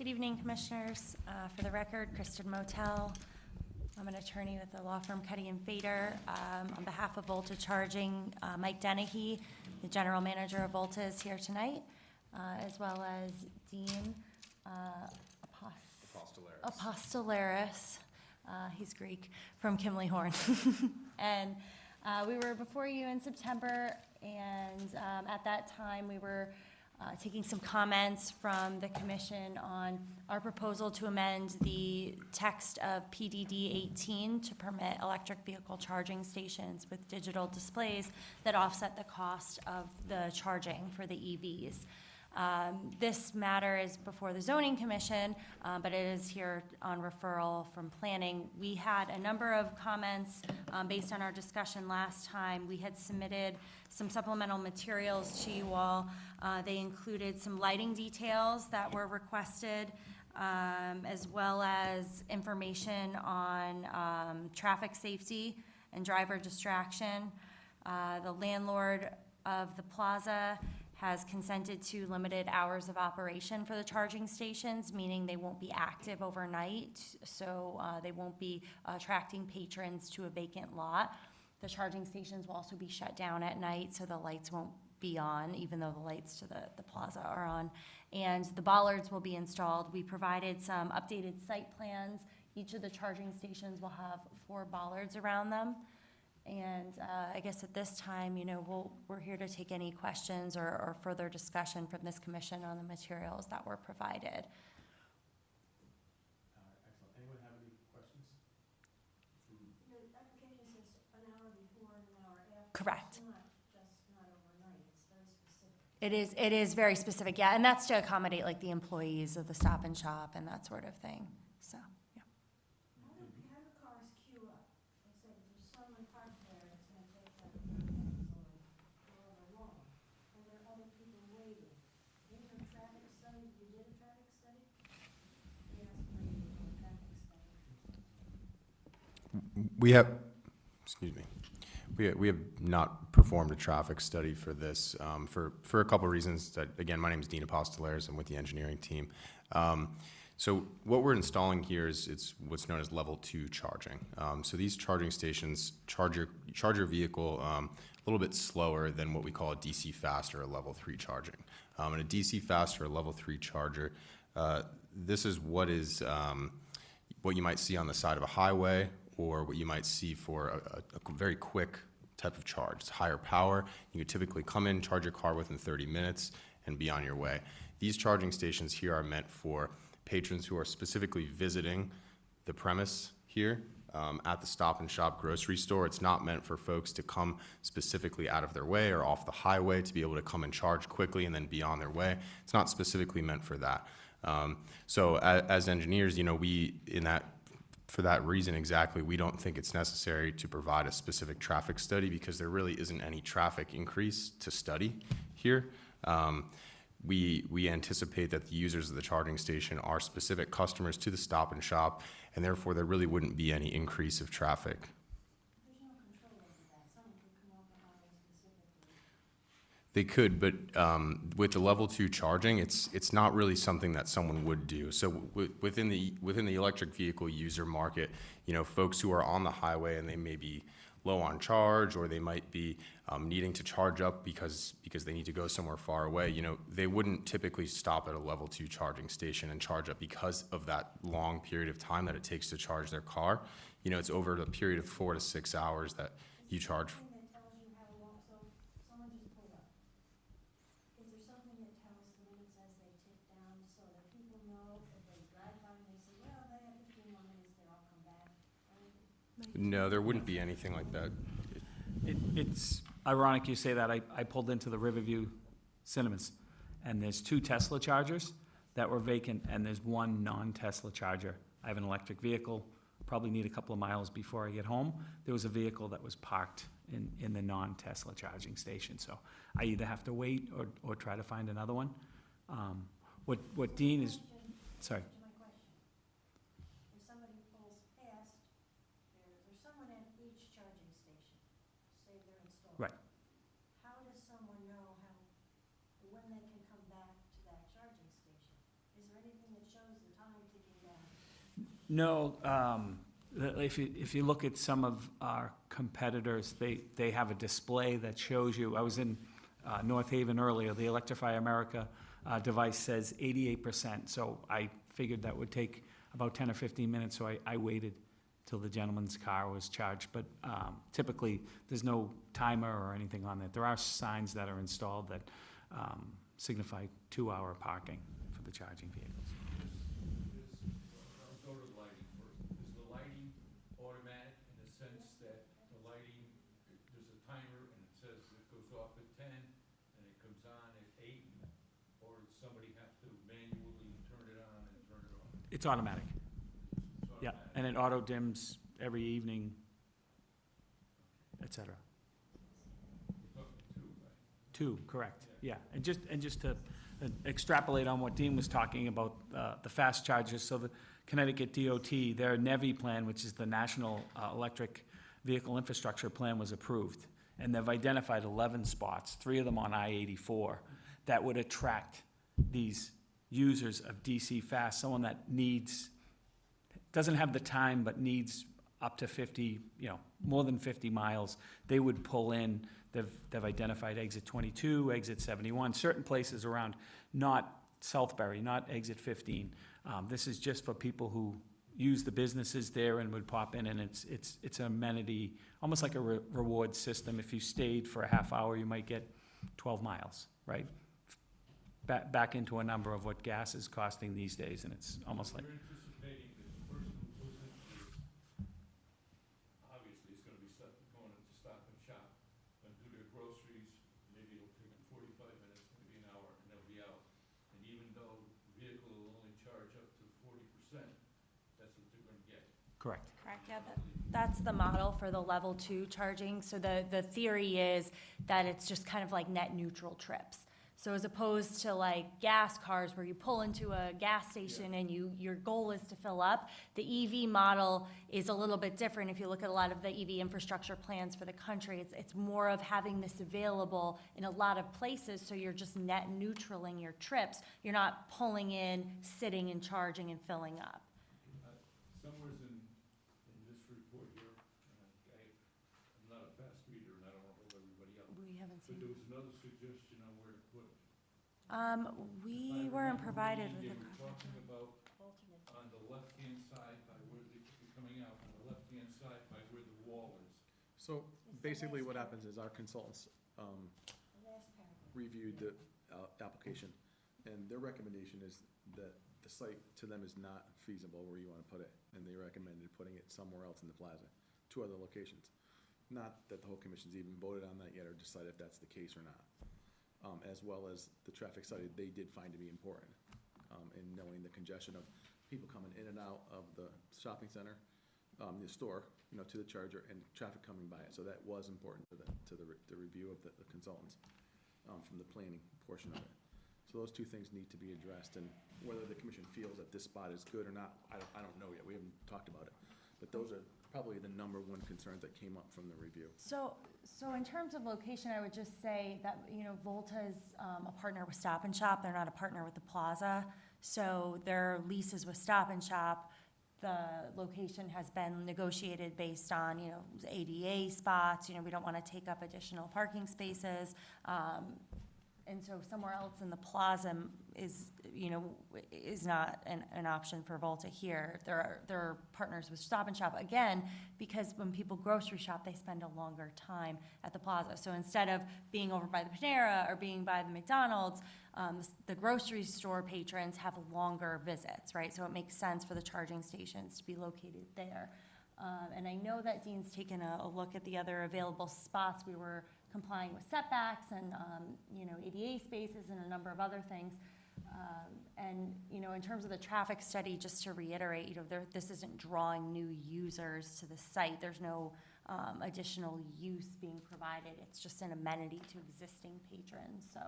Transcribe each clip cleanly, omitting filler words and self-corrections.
Good evening, Commissioners. For the record, Kristen Motel. I'm an attorney with the law firm Cuddy and Fader. On behalf of Volta Charging, Mike Dennehy, the General Manager of Volta, is here tonight, as well as Dean Apostolaris. He's Greek, from Kimley Horn. And we were before you in September, and at that time we were taking some comments from the Commission on our proposal to amend the text of PDD 18 to permit electric vehicle charging stations with digital displays that offset the cost of the charging for the EVs. This matter is before the Zoning Commission, but it is here on referral from Planning. We had a number of comments based on our discussion last time. We had submitted some supplemental materials to you all. They included some lighting details that were requested, as well as information on traffic safety and driver distraction. The landlord of the plaza has consented to limited hours of operation for the charging stations, meaning they won't be active overnight, so they won't be attracting patrons to a vacant lot. The charging stations will also be shut down at night, so the lights won't be on, even though the lights to the plaza are on. And the bollards will be installed. We provided some updated site plans. Each of the charging stations will have 4 bollards around them. And I guess at this time, we're here to take any questions or further discussion from this commission on the materials that were provided. Excellent. Anyone have any questions? The application says an hour before and an hour after. Correct. It's not overnight. It's very specific. It is very specific, yeah, and that's to accommodate like the employees of the Stop and Shop and that sort of thing. So, yeah. How do cars queue up? They said if there's someone parked there, it's going to take them minutes or however long. And there are other people waiting. In your traffic study, you did a traffic study? They asked for a traffic study. We have not performed a traffic study for this for a couple of reasons. That, again, my name is Dean Apostolaris. I'm with the engineering team. So what we're installing here is it's what's known as level 2 charging. So these charging stations charge your vehicle a little bit slower than what we call a DC fast or a level 3 charging. And a DC fast or a level 3 charger, this is what you might see on the side of a highway, or what you might see for a very quick type of charge. It's higher power. You could typically come in, charge your car within 30 minutes, and be on your way. These charging stations here are meant for patrons who are specifically visiting the premise here at the Stop and Shop grocery store. It's not meant for folks to come specifically out of their way or off the highway to be able to come and charge quickly and then be on their way. It's not specifically meant for that. So as engineers, for that reason exactly, we don't think it's necessary to provide a specific traffic study because there really isn't any traffic increase to study here. We anticipate that the users of the charging station are specific customers to the Stop and Shop, and therefore there really wouldn't be any increase of traffic. There's no control over that. Someone could come off the highway specifically. They could, but with the level 2 charging, it's not really something that someone would do. So within the electric vehicle user market, folks who are on the highway and they may be low on charge, or they might be needing to charge up because they need to go somewhere far away, they wouldn't typically stop at a level 2 charging station and charge up because of that long period of time that it takes to charge their car. It's over a period of 4 to 6 hours that you charge. Is there something that tells you how long? So someone just pulled up. Is there something that tells the minutes as they tick down so that people know if they drive by and they say, well, they have 15 more minutes, then I'll come back? No, there wouldn't be anything like that. It's ironic you say that. I pulled into the Riverview Cinemas, and there's 2 Tesla chargers that were vacant, and there's 1 non-Tesla charger. I have an electric vehicle, probably need a couple of miles before I get home. There was a vehicle that was parked in the non-Tesla charging station, so I either have to wait or try to find another one. What Dean is, sorry. My question. If somebody pulls past, there's someone at each charging station, say they're installed. Right. How does someone know when they can come back to that charging station? Is there anything that shows No, if you look at some of our competitors, they have a display that shows you, I was in North Haven earlier, the Electrify America device says 88%, so I figured that would take about 10 or 15 minutes, so I waited till the gentleman's car was charged, but typically, there's no timer or anything on that. There are signs that are installed that signify 2-hour parking for the charging vehicles. I'll go to lighting first. Is the lighting automatic in the sense that the lighting, there's a timer and it says it goes off at 10 and it comes on at 8? Or does somebody have to manually turn it on and turn it off? It's automatic, It's yeah, automatic. and it auto dims every evening, et cetera. We're talking two, right? 2, correct, yeah. And just to extrapolate on what Dean was talking about, the fast chargers, so the Connecticut DOT, their NEVI plan, which is the National Electric Vehicle Infrastructure Plan, was approved. And they've identified 11 spots, 3 of them on I-84, that would attract these users of DC fast, someone that doesn't have the time, but needs up to 50, more than 50 miles, they would pull in. They've identified exit 22, exit 71, certain places around, not Southbury, not exit 15. This is just for people who use the businesses there and would pop in, and it's an amenity, almost like a reward system. If you stayed for a half hour, you might get 12 miles, right? Back into a number of what gas is costing these days, and it's almost like, You're anticipating that the person who goes into this, obviously, is gonna be going into Stop and Shop and do their groceries, maybe it'll take them 45 minutes, maybe an hour, and they'll be out. And even though the vehicle will only charge up to 40%, that's what they're gonna get. correct. Correct, yeah, that's the model for the level 2 charging. So the theory is that it's just kind of like net neutral trips. So as opposed to like gas cars where you pull into a gas station and your goal is to fill up, the EV model is a little bit different. If you look at a lot of the EV infrastructure plans for the country, it's more of having this available in a lot of places, so you're just net neutraling your trips. You're not pulling in, sitting and charging and filling up. Somewhere's in this report here, and I'm not a fast reader and I don't want to hold everybody up, We haven't but seen. there was another suggestion on where to put it. We weren't provided with They a were copy. talking about on the left-hand side by where if you're coming out, on the left-hand side by where the wall is. So basically what happens is our consultants The last paragraph. reviewed the application, and their recommendation is that the site to them is not feasible where you want to put it, and they recommended putting it somewhere else in the plaza, 2 other locations. Not that the whole commission's even voted on that yet or decided if that's the case or not. As well as the traffic study, they did find to be important in knowing the congestion of people coming in and out of the shopping center, the store, to the charger, and traffic coming by it. So that was important to the review of the consultants from the planning portion of it. So those 2 things need to be addressed, and whether the commission feels that this spot is good or not, I don't know yet. We haven't talked about it. But those are probably the number 1 concerns that came up from the review. So in terms of location, I would just say that, Volta's a partner with Stop and Shop. They're not a partner with the Plaza. So their lease is with Stop and Shop. The location has been negotiated based on, ADA spots. We don't want to take up additional parking spaces. And so somewhere else in the plaza is not an option for Volta here. There are partners with Stop and Shop, again, because when people grocery shop, they spend a longer time at the plaza. So instead of being over by the Panera or being by the McDonald's, the grocery store patrons have longer visits, right? So it makes sense for the charging stations to be located there. And I know that Dean's taken a look at the other available spots. We were complying with setbacks and, ADA spaces and a number of other things. And, in terms of the traffic study, just to reiterate, this isn't drawing new users to the site. There's no additional use being provided. It's just an amenity to existing patrons. So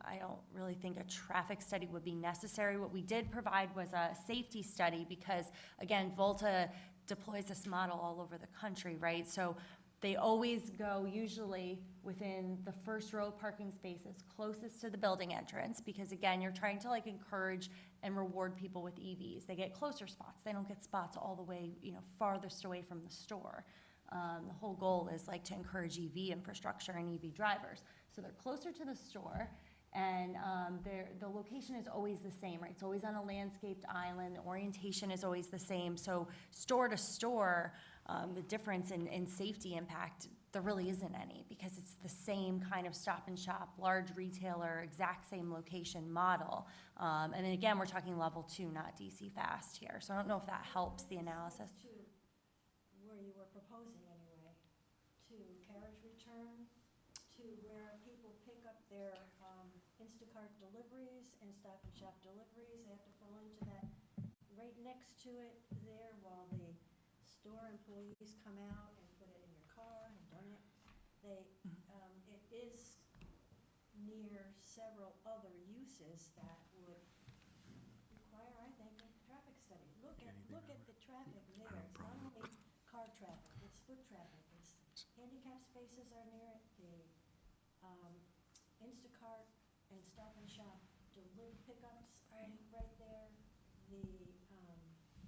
I don't really think a traffic study would be necessary. What we did provide was a safety study because, again, Volta deploys this model all over the country, right? So They always go usually within the first row of parking spaces closest to the building entrance, because again, you're trying to like encourage and reward people with EVs. They get closer spots. They don't get spots all the way, farthest away from the store. The whole goal is like to encourage EV infrastructure and EV drivers. So they're closer to the store, and the location is always the same, right? It's always on a landscaped island. The orientation is always the same. So store to store, the difference in safety impact, there really isn't any, because it's the same kind of stop and shop, large retailer, exact same location model. And then again, we're talking level 2, not DC fast here. So I don't know if that helps the analysis. To where you were proposing anyway, to carriage return, to where people pick up their Instacart deliveries and Stop and Shop deliveries, they have to pull into that right next to it there while the store employees come out and put it in your car and done it. It is near several other uses that would require, I think, a traffic study. Look at the traffic there. It's not only car traffic, it's foot traffic, it's handicap spaces are near it, the Instacart and Stop and Shop pickups are right there,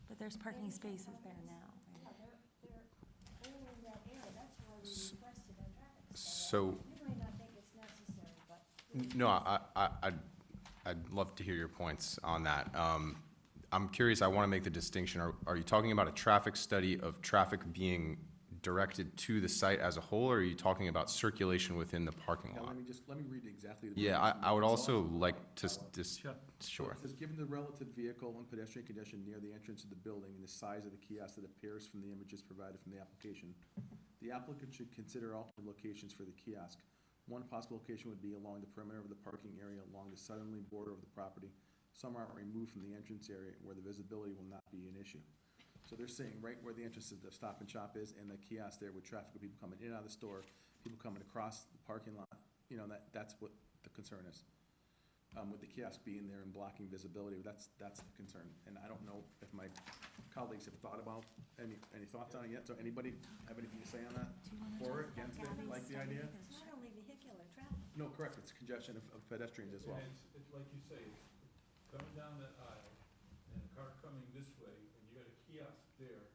But there's parking spaces there now. yeah, they're all in that area, that's why we requested a traffic study. So, You may not think it's necessary, but. no, I'd love to hear your points on that. I'm curious, I want to make the distinction. Are you talking about a traffic study of traffic being directed to the site as a whole, or are you talking about circulation within the parking Now, lot? let me read exactly the. Yeah, I would also like to, Sure. sure. It says, given the relative vehicle and pedestrian congestion near the entrance of the building and the size of the kiosk that appears from the images provided from the application, the applicant should consider alternate locations for the kiosk. One possible location would be along the perimeter of the parking area along the southerly border of the property, somewhere removed from the entrance area where the visibility will not be an issue. So they're saying right where the entrance of the Stop and Shop is and the kiosk there with traffic of people coming in and out of the store, people coming across the parking lot, that's what the concern is. With the kiosk being there and blocking visibility, that's the concern. And I don't know if my colleagues have thought about, any thoughts on it yet? So anybody have anything to say on that? For it, against it, like the idea? It's not only vehicular traffic. No, correct, it's congestion of pedestrians as well. And it's like you say, it's coming down that aisle, and a car coming this way, and you got a kiosk there.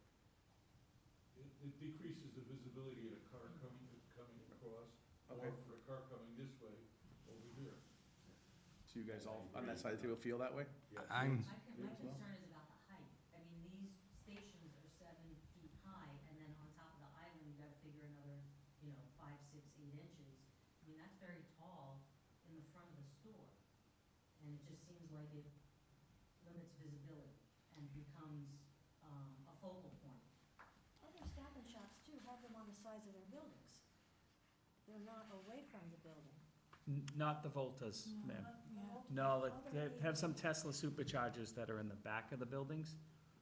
It decreases the visibility of a car coming across, or Okay. for a car coming this way over here. So you guys all, on that side of the table, feel that way? I'm, My concern is about the height. I mean, these stations are 7 feet high, and then on top of the island, you gotta figure another, 5, 6, 8 inches. I mean, that's very tall in the front of the store. And it just seems like it limits visibility and becomes, a focal point. Other Stop and Shops too have them on the sides of their buildings. They're not away from the building. Not the Voltas, ma'am. But No, other they have some Tesla superchargers that are in the back of the buildings.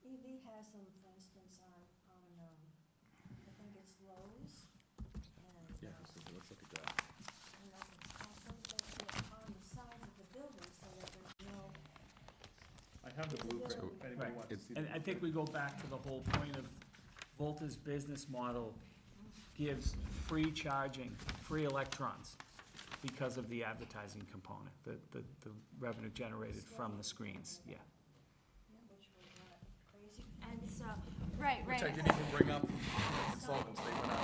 EV has them, for instance, on, I think it's Lowe's, and, Yeah, let's look at that. I don't know if it's Costco, but they're on the sides of the building so that there's no, I have the blueprint, So- if anybody Right. wants to see. And I think we go back to the whole point of Volta's business model gives free charging, free electrons because of the advertising component, the revenue generated from the screens, yeah. which was not crazy. And so, right. Which I didn't even bring up, consultants, they went out.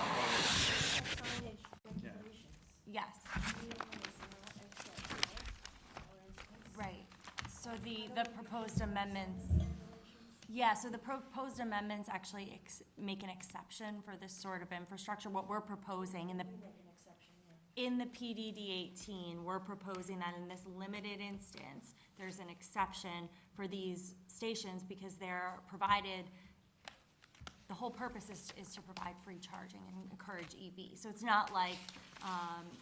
Signage regulations. Yes, Neon is not acceptable, for instance. right. So the proposed amendments, Regulations. yeah, so the proposed amendments actually make an exception for this sort of infrastructure. What we're proposing in the We make an exception, yeah. In the PDD 18, we're proposing that in this limited instance, there's an exception for these stations because they're provided, the whole purpose is to provide free charging and encourage EV. So it's not like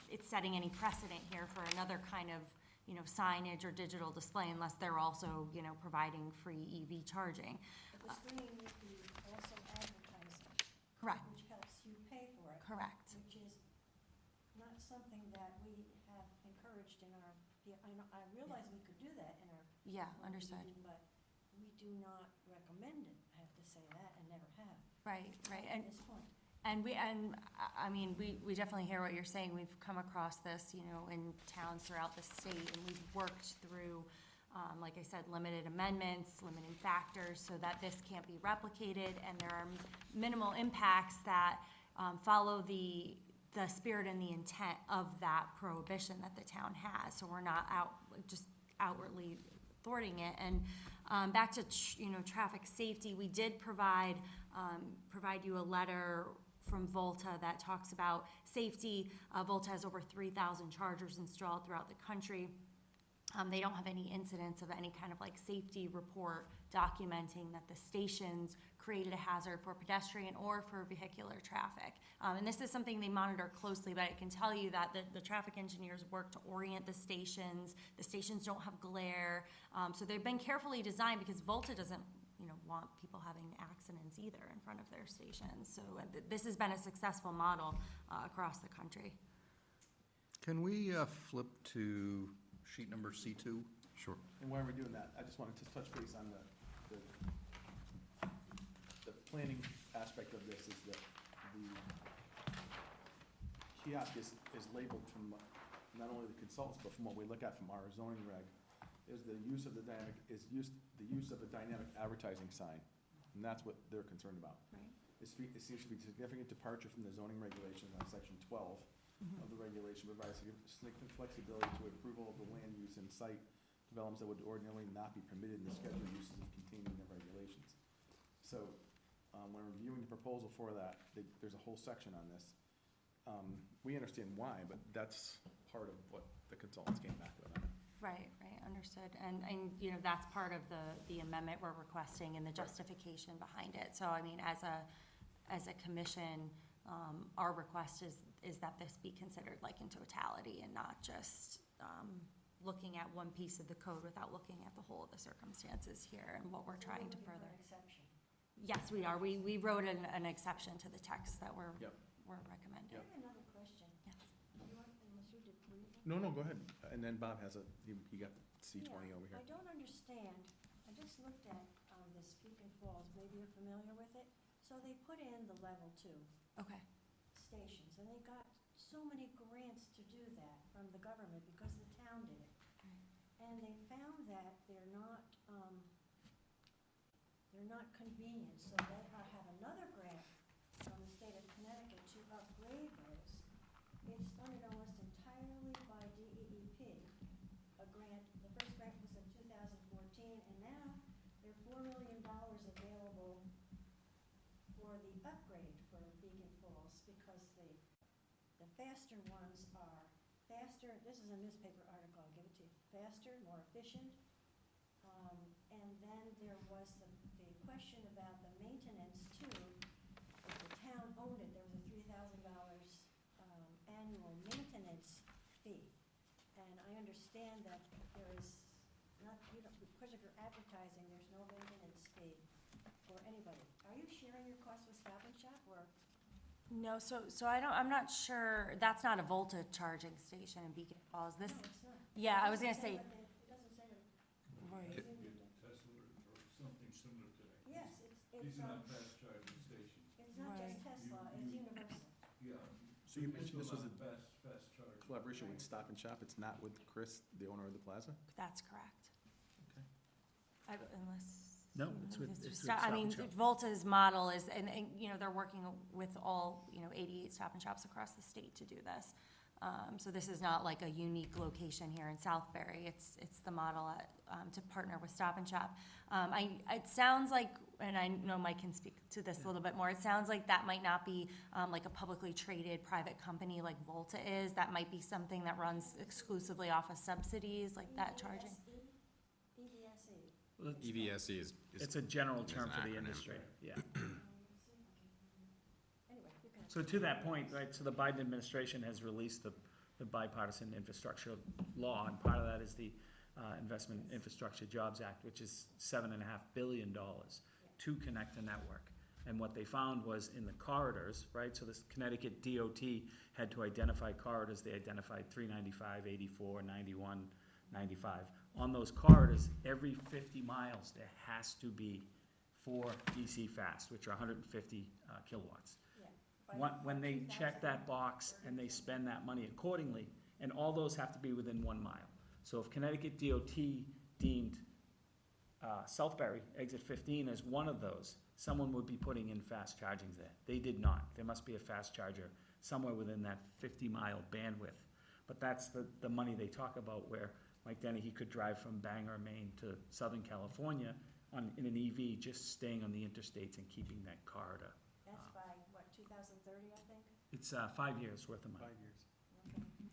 it's setting any precedent here for another kind of, signage or digital display unless they're also, providing free EV charging. But the screen would be also advertising, Correct, which helps you pay for it. correct. Which is not something that we have encouraged in our, I realize we could do that in our. Yeah, understood. But we do not recommend it, I have to say that, and never have Right. at And this point. I mean, we definitely hear what you're saying. We've come across this, you know, in towns throughout the state, and we've worked through, like I said, limited amendments, limiting factors, so that this can't be replicated, and there are minimal impacts that follow the spirit and the intent of that prohibition that the town has, so we're not just outwardly thwarting it. And back to, you know, traffic safety, we did provide you a letter from Volta that talks about safety. Volta has over 3,000 chargers installed throughout the country. They don't have any incidents of any kind of like safety report documenting that the stations created a hazard for pedestrian or for vehicular traffic. And this is something they monitor closely, but I can tell you that the traffic engineers work to orient the stations. The stations don't have glare. So they've been carefully designed because Volta doesn't, you know, want people having accidents either in front of their stations. So this has been a successful model across the country. Can we flip to sheet number C2? Sure. And while we're doing that, I just wanted to touch base on the planning aspect of this, is that the kiosk is labeled from not only the consultants, but from what we look at from our zoning reg, is the use of the use of a dynamic advertising sign, and that's what they're concerned about. Right. It seems to be a significant departure from the zoning regulations on section 12 of the regulation, provides significant flexibility to approval of the land use and site developments that would ordinarily not be permitted in the scheduled uses contained in the regulations. So, when reviewing the proposal for that, there's a whole section on this. We understand why, but that's part of what the consultants came back with on it. Right, understood. And, you know, that's part of the amendment we're requesting and the justification behind it. So, I mean, as a commission, our request is that this be considered like in totality and not just, looking at one piece of the code without looking at the whole of the circumstances here and what we're trying to Looking for further. an exception. Yes, we are. We wrote an exception to the text that we're Yep. recommending. I have another question. Yes. Unless you did, were you? No, go ahead. And then Bob has he got C20 over here. I don't understand. I just looked at this Beacon Falls, maybe you're familiar with it. So they put in the level 2 Okay. stations, and they got so many grants to do that from the government because the town did it. And they found that they're not convenient, so they have another grant from the state of Connecticut to upgrade those. It's funded almost entirely by DEEP, a grant, the first grant was in 2014, and now there are $4 million available for the upgrade for Beacon Falls, because the faster ones are faster, this is a newspaper article, I'll give it to you, faster, more efficient. And then there was the question about the maintenance too. If the town owned it, there was a $3,000 annual maintenance fee. And I understand that there is not, you know, because of your advertising, there's no maintenance fee for anybody. Are you sharing your costs with Stop and Shop, or? No, so I'm not sure, that's not a Volta charging station in Beacon Falls. This, No, it's not. yeah, I was gonna say, It doesn't say what right. Get Tesla or something similar to that. Yes, These are not fast charging stations. it's not just Right. Tesla, it's universal. Yeah. So you mentioned this was a Fast charging. collaboration with Stop and Shop. It's not with Chris, the owner of the plaza? That's correct. Okay. Unless. No, it's with I mean, Stop and Shop. Volta's model is, and, you know, they're working with all, you know, 88 Stop and Shops across the state to do this. So this is not like a unique location here in Southbury. It's the model to partner with Stop and Shop. It sounds like, and I know Mike can speak to this a little bit more, it sounds like that might not be like a publicly traded private company like Volta is. That might be something that runs exclusively off of subsidies, like that charging. EVSE. EVSE is. It's a general is term an for the acronym. industry, yeah. Anyway, you can. So to that point, right, so the Biden administration has released the Bipartisan Infrastructure Law, and part of that is the Investment Infrastructure Jobs Act, which is $7.5 billion to connect the network. And what they found was in the corridors, right, so this Connecticut DOT had to identify corridors. They identified 395, 84, 91, 95. On those corridors, every 50 miles, there has to be 4 DC fast, which are 150 kilowatts. Yeah. when they check that box and they spend that money accordingly, and all those have to be within 1 mile. So if Connecticut DOT deemed Southbury, exit 15 as one of those, someone would be putting in fast charging there. They did not. There must be a fast charger somewhere within that 50-mile bandwidth. But that's the money they talk about, where Mike Denny, he could drive from Bangor, Maine to Southern California in an EV, just staying on the interstates and keeping that car to, That's by, what, 2030, I think? it's 5 years worth of money. 5 years. Okay.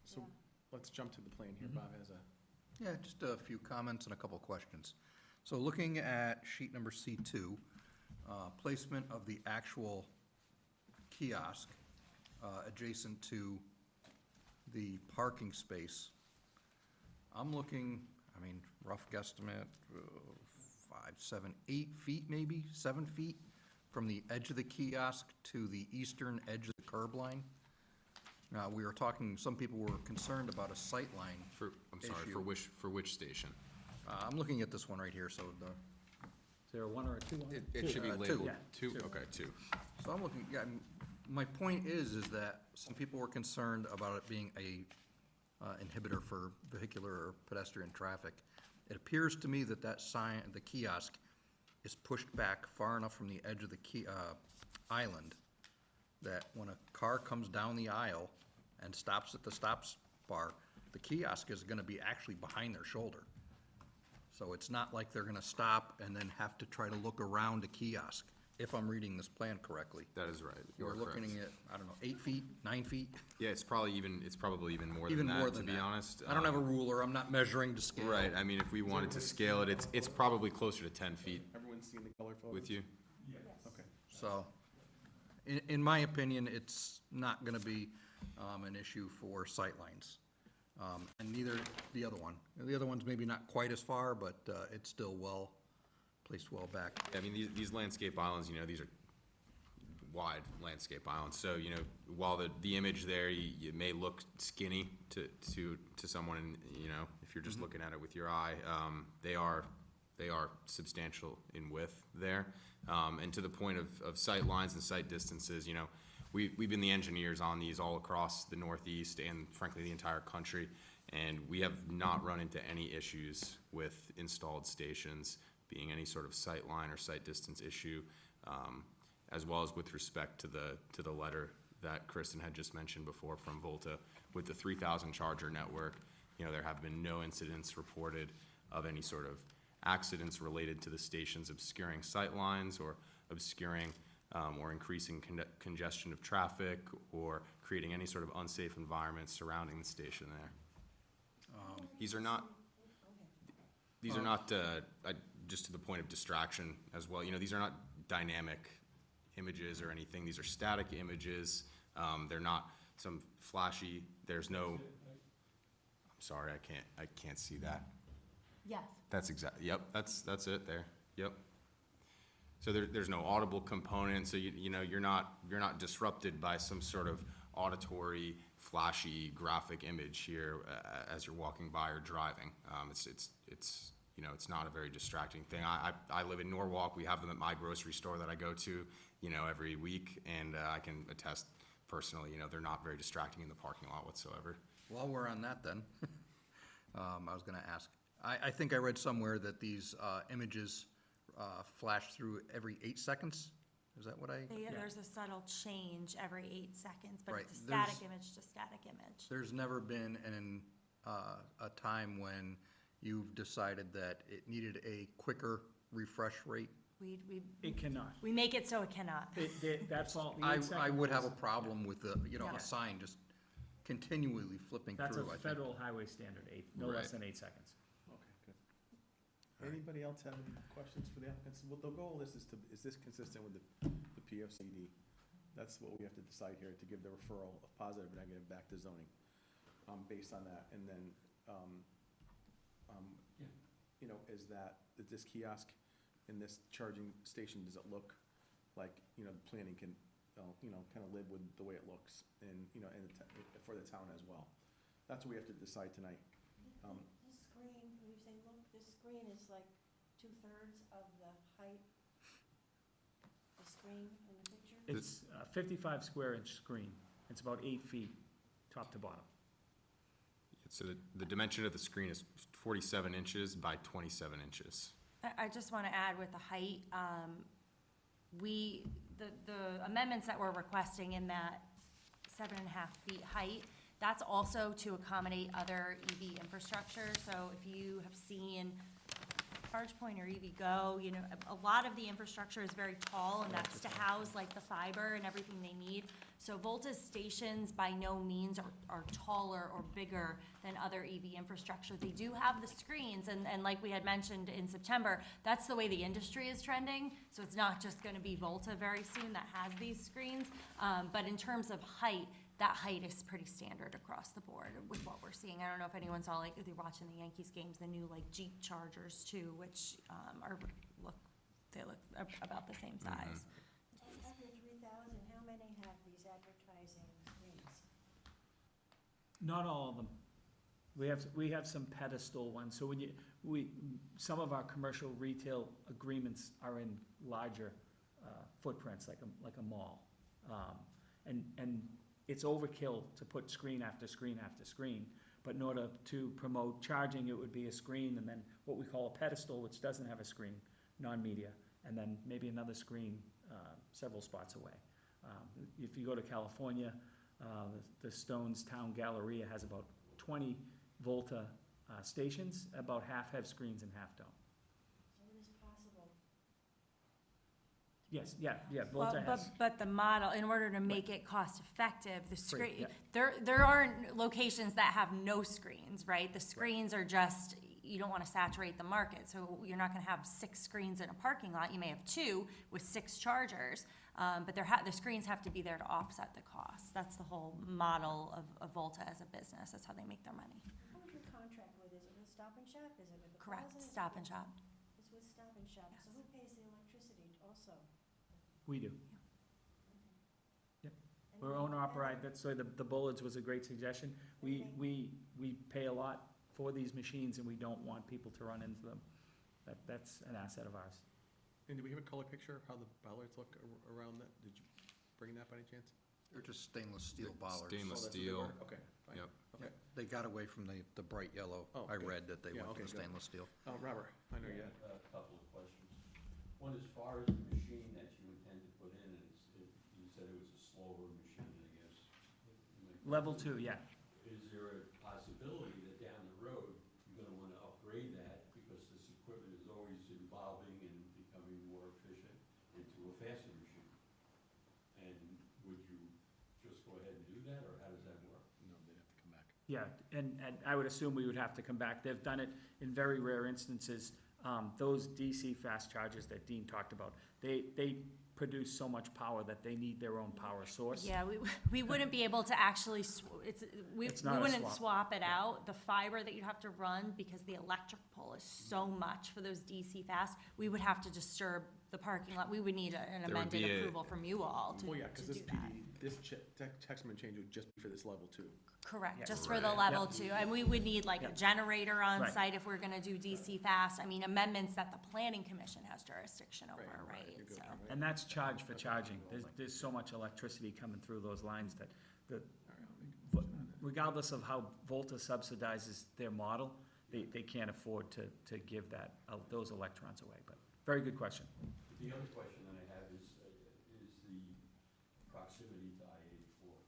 So Yeah. let's jump to the plan here. Mhm. Bob has a, Yeah, just a few comments and a couple of questions. So looking at sheet number C2, placement of the actual kiosk adjacent to the parking space. I'm looking, I mean, rough guesstimate, 5, 7, 8 feet maybe, 7 feet from the edge of the kiosk to the eastern edge of the curb line. Now, we were talking, some people were concerned about a sight line. I'm sorry, Issue. for which station? I'm looking at this one right here, so Is there a 1 or a 2 on it? It should be Two. labeled Yeah, two, two. okay, two. so I'm looking, yeah, my point is that some people were concerned about it being a inhibitor for vehicular or pedestrian traffic. It appears to me that that sign, the kiosk, is pushed back far enough from the edge of the island that when a car comes down the aisle and stops at the stops bar, the kiosk is gonna be actually behind their shoulder. So it's not like they're gonna stop and then have to try to look around a kiosk, if I'm reading this plan correctly. That is right. You We're are correct. looking at, I don't know, 8 feet, 9 feet, Yeah, it's probably even more even than more that, to than be that. honest. I don't have a ruler, I'm not measuring to scale. Right, I mean, if we wanted to scale it, it's probably closer to 10 feet everyone's seen the color photos? with you. Yes. Okay. So, in my opinion, it's not gonna be an issue for sightlines. And neither the other one. The other one's maybe not quite as far, but it's still placed well back. I mean, these landscape islands, these are wide landscape islands. So, while the image there, it may look skinny to someone, and, if you're just looking at it with your eye, they are substantial in width there. And to the point of sight lines and sight distances, we've been the engineers on these all across the Northeast and frankly the entire country, and we have not run into any issues with installed stations being any sort of sight line or sight distance issue, as well as with respect to the letter that Kristen had just mentioned before from Volta with the 3,000 charger network. There have been no incidents reported of any sort of accidents related to the stations obscuring sight lines or obscuring or increasing congestion of traffic or creating any sort of unsafe environment surrounding the station there. These are not, just to the point of distraction as well, these are not dynamic images or anything. These are static images. They're not some flashy, there's no, I'm sorry, I can't see that. Yes. That's yep, that's it there, yep. So there's no audible component, so you're not disrupted by some sort of auditory, flashy, graphic image here as you're walking by or driving. It's not a very distracting thing. I live in Norwalk. We have them at my grocery store that I go to, every week, and I can attest personally, they're not very distracting in the parking lot whatsoever. While we're on that then, I was gonna ask, I think I read somewhere that these images flash through every 8 seconds? Is that what There's a subtle change every 8 seconds, but Right, it's a static there's- image to static image. There's never been a time when you've decided that it needed a quicker refresh rate? It cannot. We make it so it cannot. That's all. the I 8-second would have a was- problem with Yeah. a sign just continually flipping That's a through, I think. federal highway standard, no less Right. than 8 seconds. Okay, good. Anybody else have any questions for the applicants? Well, the goal is this consistent with the POCD? That's what we have to decide here, to give the referral of positive or negative back to zoning, based on that. And then, is this kiosk in this charging station, does it look like, the planning can, kind of live with the way it looks and, for the town as well? That's what we have to decide tonight. The screen, when you say, look, this screen is like 2/3 of the height, the screen in the picture? It's a 55 square inch screen. It's about 8 feet, top to bottom. So the dimension of the screen is 47 inches by 27 inches. I just want to add with the height, the amendments that we're requesting in that 7.5 feet height, that's also to accommodate other EV infrastructure. So if you have seen ChargePoint or EVgo, you know, a lot of the infrastructure is very tall, and that's to house like the fiber and everything they need. So Volta's stations by no means are taller or bigger than other EV infrastructure. They do have the screens, and like we had mentioned in September, that's the way the industry is trending. So it's not just gonna be Volta very soon that has these screens. But in terms of height, that height is pretty standard across the board with what we're seeing. I don't know if anyone saw, like, if you're watching the Yankees games, the new like Jeep Chargers too, which they look about the same size. Of your 3,000, how many have these advertising screens? Not all of them. We have some pedestal ones, so some of our commercial retail agreements are in larger footprints, like a mall. And it's overkill to put screen after screen after screen, but in order to promote charging, it would be a screen, and then what we call a pedestal, which doesn't have a screen, non-media, and then maybe another screen several spots away. If you go to California, the Stones Town Galleria has about 20 Volta stations, about half have screens and half don't. So it is possible. Yes, yeah, Well, Volta has. but the model, in order to make it cost effective, the screen, yeah. there aren't locations that have no screens, right? The screens are just, you don't wanna saturate the market, so you're not gonna have 6 screens in a parking lot. You may have 2 with 6 chargers, but the screens have to be there to offset the cost. That's the whole model of Volta as a business. That's how they make their money. Who is your contract with? Is it with Stop and Shop? Is it with the Correct, plaza? Stop and Shop. It's with Stop and Shop. So who pays the electricity also? We do. And We're then- owner operated, that's why the Bullards was a great suggestion. We pay a lot for these machines, and we don't want people to run into them. That's an asset of ours. And do we have a color picture of how the bollards look around that? Did you bring that by any chance? They're just stainless steel bollards. Stainless Oh, that's what they steel. were? Okay, fine. Yep. Okay. They got away from the bright yellow. Oh, I good. read that they Yeah, went for the okay, good. stainless steel. Robert, I know you had. A couple of questions. One, as far as the machine that you intend to put in, you said it was a slower machine, I guess. Level 2, yeah. Is there a possibility that down the road, you're gonna wanna upgrade that because this equipment is always evolving and becoming more efficient into a faster machine? And would you just go ahead and do that, or how does that work? No, they'd have to come back. Yeah, and I would assume we would have to come back. They've done it in very rare instances. Those DC fast chargers that Dean talked about, they produce so much power that they need their own power source. Yeah, we wouldn't be able to actually, we It's not a wouldn't swap. swap it out. The fiber that you have to run, because the electric pull is so much for those DC fast, we would have to disturb the parking lot. We would need an would amended be a- approval from you all to Well, yeah, to because do this that. this Texman change would just be for this level 2. Correct, Yeah. just for the Right. level Yep. 2, and we would need like a Yep. generator on Right. site if we're gonna do DC fast. I mean, amendments that the planning commission has jurisdiction over, Right, right, you're good, so. right? And that's charged for charging. There's so much electricity coming through those lines that, All right, I'll make a motion on that. regardless of how Volta subsidizes their model, they can't afford to give those electrons away, but very good question. The other question that I have is the proximity to I-84.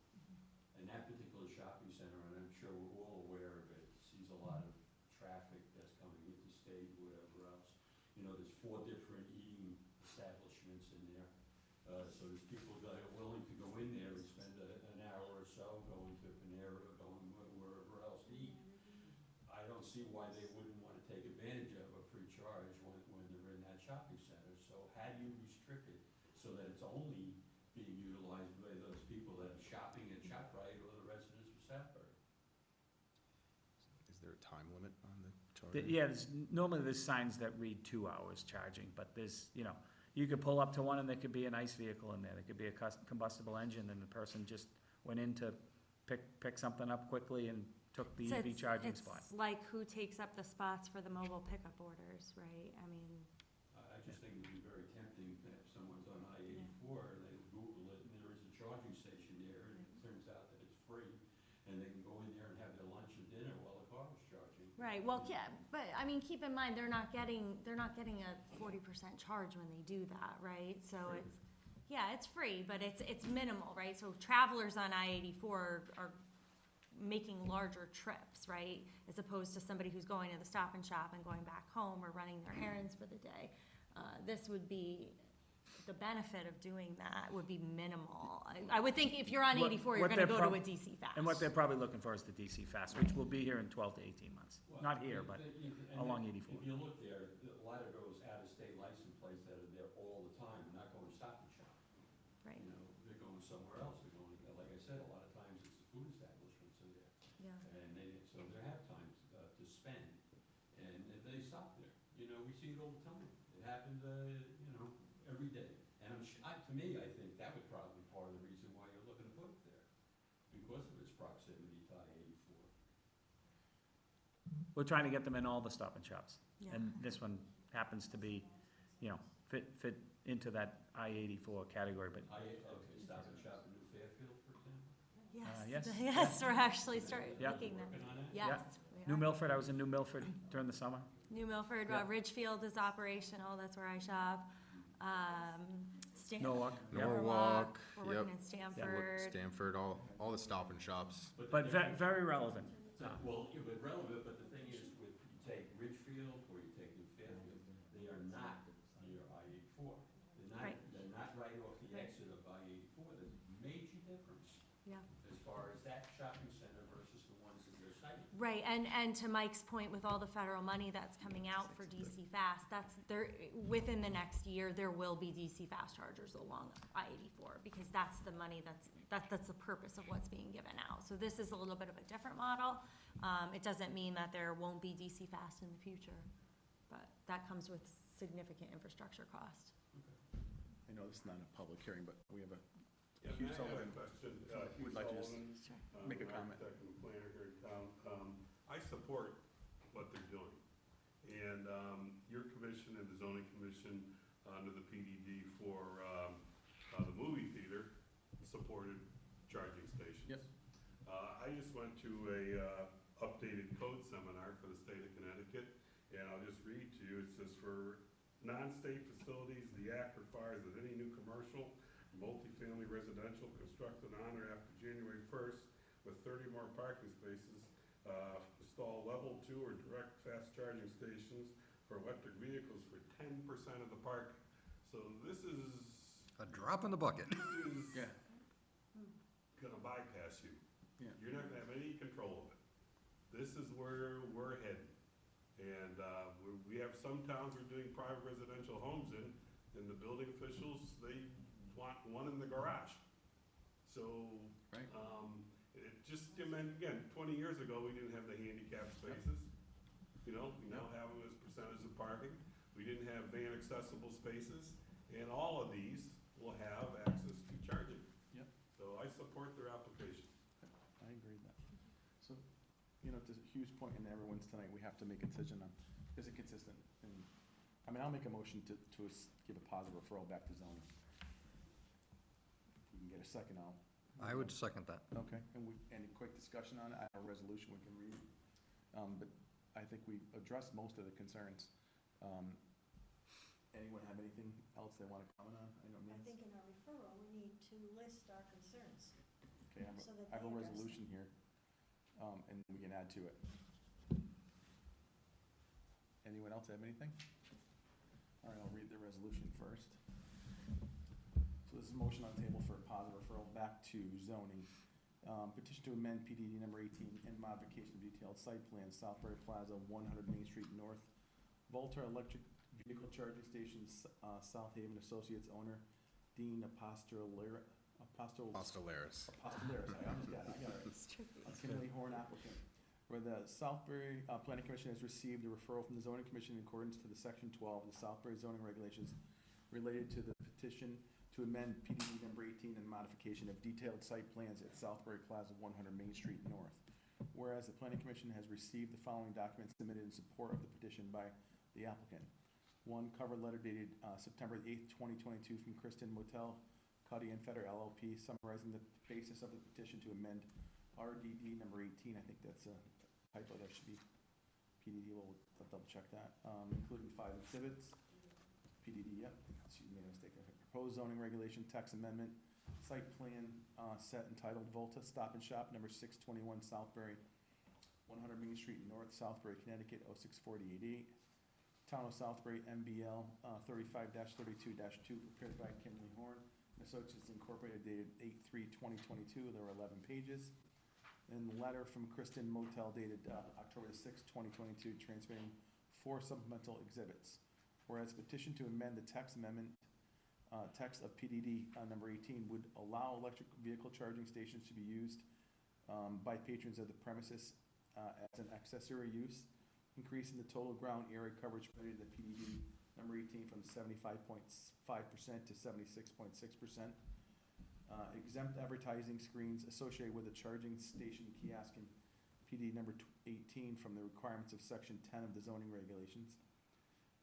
And that particular shopping center, and I'm sure we're all aware of it, sees a lot of traffic that's coming interstate, whatever else. You know, there's 4 different eating establishments in there. So there's people that are willing to go in there and spend an hour or so going to Panera or going wherever else to eat. I don't see why they wouldn't want to take advantage of a free charge when they're in that shopping center. So how do you restrict it so that it's only being utilized by those people that are shopping at ShopRite or the residents of Southbury? Is there a time limit on the charging? Yeah, normally there's signs that read 2 hours charging, but you could pull up to one and there could be a nice vehicle in there. There could be a combustible engine, and the person just went in to pick something up quickly and took the So EV charging spot. It's like who takes up the spots for the mobile pickup orders, right? I mean, I just think it'd be very tempting that if someone's on I-84 and they Google it and they can go in there and have their lunch and dinner while the car is charging. Right, well, yeah, but, I mean, keep in mind, they're not getting a 40% charge when they do that, right? So Free. it's, yeah, it's free, but it's minimal, right? So travelers on I-84 are making larger trips, right? As opposed to somebody who's going to the Stop and Shop and going back home or running their errands for the day. This would be, the benefit of doing that would be minimal. I would think if you're on What- 84, you're what gonna they're go to prob- a DC Fast. And what they're probably looking for is the DC Fast, which will be here in 12 to 18 months. Well, Not here, but and along then 84. If you look there, a lot of those out-of-state license plates that are there all the time, not going to Stop and Shop. Right, You know, they're going somewhere else, they're going, like I said, a lot of times it's the food establishments are there. yeah. And so they have time to spend, and they stop there. You know, we see it all the time. It happens, you know, every day. And to me, I think that would probably be part of the reason why you're looking to put it there, because of its proximity to I-84. We're trying to get them in all the Stop and Shops. Yeah. And this one happens to be, you know, fit into that I-84 category, but Okay, Stop and Shop in New Fairfield, for example? Yes, yes, yes, we're actually starting Yeah. looking there. Working on it? Yes. we New are. Milford, I was in New Milford during the summer. New Milford, Yeah. Ridgefield is operational, that's where I shop. Norwalk, yeah. Norwalk, We're working yep. in Stamford. Stanford, all the Stop and Shops. But very relevant. Well, yeah, but relevant, but the thing is, with, you take Ridgefield or you take New Fairfield, they are not near I-84. Right. They're not right off the Right. exit of I-84. There's a major difference Yeah. as far as that shopping center versus the ones that you're citing. Right, and to Mike's point, with all the federal money that's coming out for DC Fast, that's, there, within the next year, there will be DC Fast chargers along I-84, because that's the money that's the purpose of what's being given out. So this is a little bit of a different model. It doesn't mean that there won't be DC Fast in the future, but that comes with significant infrastructure cost. I know this is not a public hearing, but we have a Yeah, Hugh may I have Sullivan. a question? Would Hugh like to just Sullivan, make a an comment. architect and planner here in town. I support what they're doing. And your commission and the zoning commission under the PDD for the movie theater supported charging stations. Yep. I just went to a updated code seminar for the state of Connecticut, and I'll just read to you. It says, for non-state facilities, the act requires that any new commercial, multifamily residential constructed on or after January 1st with 30 more parking spaces install level 2 or direct fast charging stations for electric vehicles for 10% of the parking. So this is A drop in the bucket. Yeah. gonna bypass you. Yeah. You're not gonna have any control of it. This is where we're heading. And we have some towns we're doing private residential homes in, and the building officials, they want one in the garage. So, Right. it just, I mean, again, 20 years ago, we didn't have the handicap spaces. You know, we now have them as percentage of parking. We didn't have van accessible spaces, and all of these will have access to charging. Yep. So I support their application. I agree with that. So, you know, to Hugh's point and everyone's tonight, we have to make a decision on, is it consistent? And, I mean, I'll make a motion to give a positive referral back to zoning. If we can get a second, I would second that. Okay, and any quick discussion on it, I have a resolution we can read. But I think we addressed most of the concerns. Anyone have anything else they want to comment on? I know I Nancy. think in our referral, we need to list our concerns. Okay, so that I have a they address resolution here, and we can add to it. Anyone else have anything? All right, I'll read the resolution first. So this is a motion on the table for a positive referral back to zoning. Petition to amend PDD number 18 and modification of detailed site plan, Southbury Plaza, 100 Main Street North. Volta Electric Vehicle Charging Station, South Haven Associates owner, Dean Apostolaris. Apostolaris. Apostolaris, I almost got it, I got it. Kimberly Horn applicant. Where the Southbury Planning Commission has received a referral from the zoning commission in accordance to the section 12 of the Southbury zoning regulations related to the petition to amend PDD number 18 and modification of detailed site plans at Southbury Plaza, 100 Main Street North. Whereas the planning commission has received the following documents submitted in support of the petition by the applicant. One, cover letter dated September 8th, 2022 from Kristen Motel, Cuddy and Feder LLP, summarizing the basis of the petition to amend RDD number 18, I think that's a typo, that should be PDD, we'll double check that, including 5 exhibits. PDD, yep, excuse me, made a mistake there. Proposed zoning regulation text amendment, site plan set entitled Volta Stop and Shop, number 621 Southbury, 100 Main Street North, Southbury, Connecticut, 06488. Town of Southbury, MBL 35-32-2, prepared by Kimley Horn and Associates Incorporated, dated 8/3/2022. There were 11 pages. And the letter from Kristen Motel dated October 6, 2022, transmitting 4 supplemental exhibits. Whereas petition to amend the text amendment, text of PDD number 18 would allow electric vehicle charging stations to be used by patrons of the premises as an accessory use, increasing the total ground area coverage permitted in the PDD number 18 from 75.5% to 76.6%. Exempt advertising screens associated with a charging station kiosk in PD number 18 from the requirements of section 10 of the zoning regulations,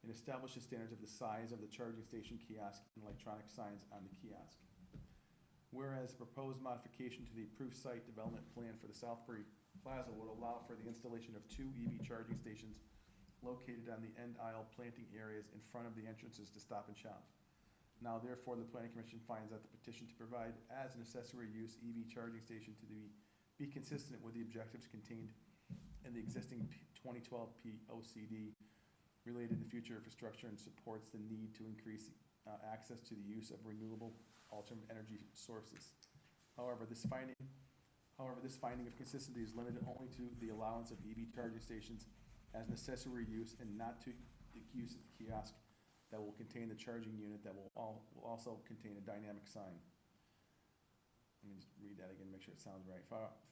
and establishes standards of the size of the charging station kiosk and electronic signs on the kiosk. Whereas proposed modification to the approved site development plan for the Southbury Plaza would allow for the installation of 2 EV charging stations located on the end aisle planting areas in front of the entrances to Stop and Shop. Now therefore, the Planning Commission finds that the petition to provide as an accessory use EV charging station to be consistent with the objectives contained in the existing 2012 POCD related to future infrastructure, and supports the need to increase access to the use of renewable alternative energy sources. However, this finding of consistency is limited only to the allowance of EV charging stations as an accessory use, and not to the use of the kiosk that will contain the charging unit that will also contain a dynamic sign. Let me just read that again, make sure it sounds right.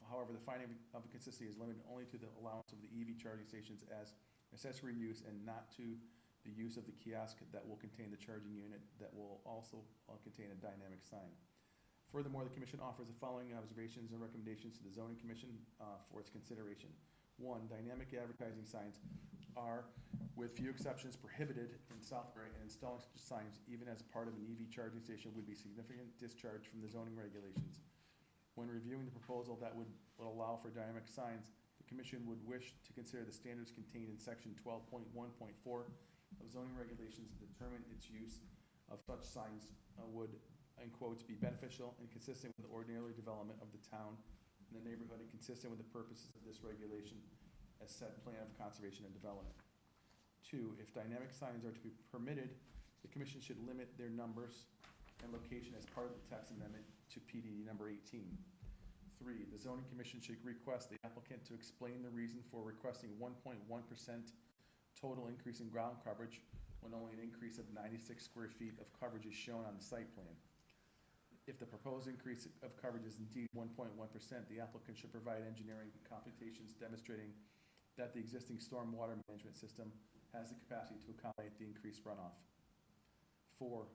However, the finding of consistency is limited only to the allowance of the EV charging stations as accessory use, and not to the use of the kiosk that will contain the charging unit that will also contain a dynamic sign. Furthermore, the Commission offers the following observations and recommendations to the Zoning Commission for its consideration. 1, dynamic advertising signs are, with few exceptions, prohibited in Southbury, and installing such signs, even as part of an EV charging station, would be significant discharge from the zoning regulations. When reviewing the proposal that would allow for dynamic signs, the Commission would wish to consider the standards contained in section 12.1.4 of zoning regulations and determine its use of such signs would, in quotes, be beneficial and consistent with the ordinary development of the town and the neighborhood, and consistent with the purposes of this regulation as set plan of conservation and development. 2, if dynamic signs are to be permitted, the Commission should limit their numbers and location as part of the text amendment to PDD number 18. 3, the Zoning Commission should request the applicant to explain the reason for requesting 1.1% total increase in ground coverage when only an increase of 96 square feet of coverage is shown on the site plan. If the proposed increase of coverage is indeed 1.1%, the applicant should provide engineering computations demonstrating that the existing stormwater management system has the capacity to accommodate the increased runoff. 4,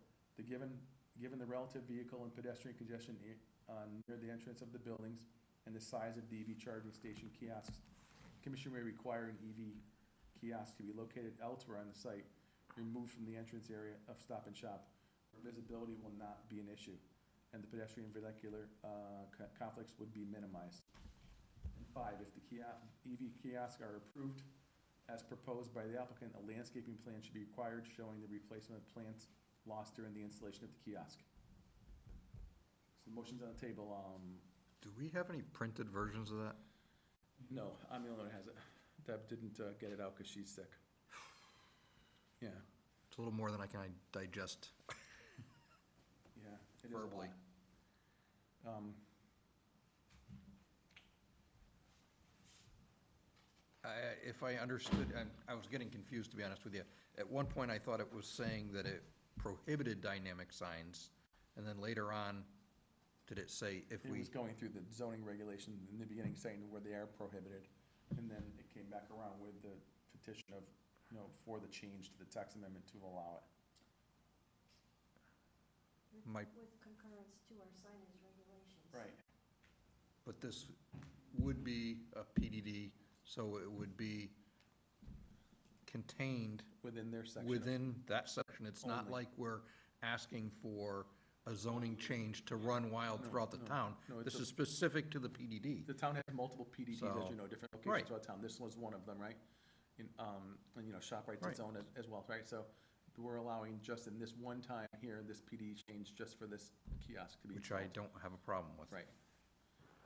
given the relative vehicle and pedestrian congestion near the entrance of the buildings and the size of the EV charging station kiosks, the Commission may require an EV kiosk to be located elsewhere on the site, removed from the entrance area of Stop and Shop, where visibility will not be an issue, and the pedestrian vernacular conflicts would be minimized. And 5, if the EV kiosks are approved as proposed by the applicant, a landscaping plan should be required showing the replacement of plants lost during the installation of the kiosk. So the motion's on the table. Do we have any printed versions of that? No, I'm the only one that has it. Deb didn't get it out because she's sick. Yeah, It's a little more than I can digest yeah, it is a lot. verbally. If I understood, and I was getting confused, to be honest with you. At one point, I thought it was saying that it prohibited dynamic signs, and then later on, did it say if It we? was going through the zoning regulation in the beginning, saying where they are prohibited, and then it came back around with the petition of, for the change to the text amendment to allow it. With concurrence to our signage regulations. Right. But this would be a PDD, so it would be contained Within their section. within that section. It's not Only. like we're asking for a zoning change to run wild throughout the town. no, it's This a- is specific to the PDD. The town has multiple PDDs, So- as you know, different Right. locations throughout town. This was one of them, right? And, you know, ShopRite's its Right. own as well, right? So we're allowing just in this one time here, this PD change just for this kiosk to be Which I installed. don't have a problem with. Right.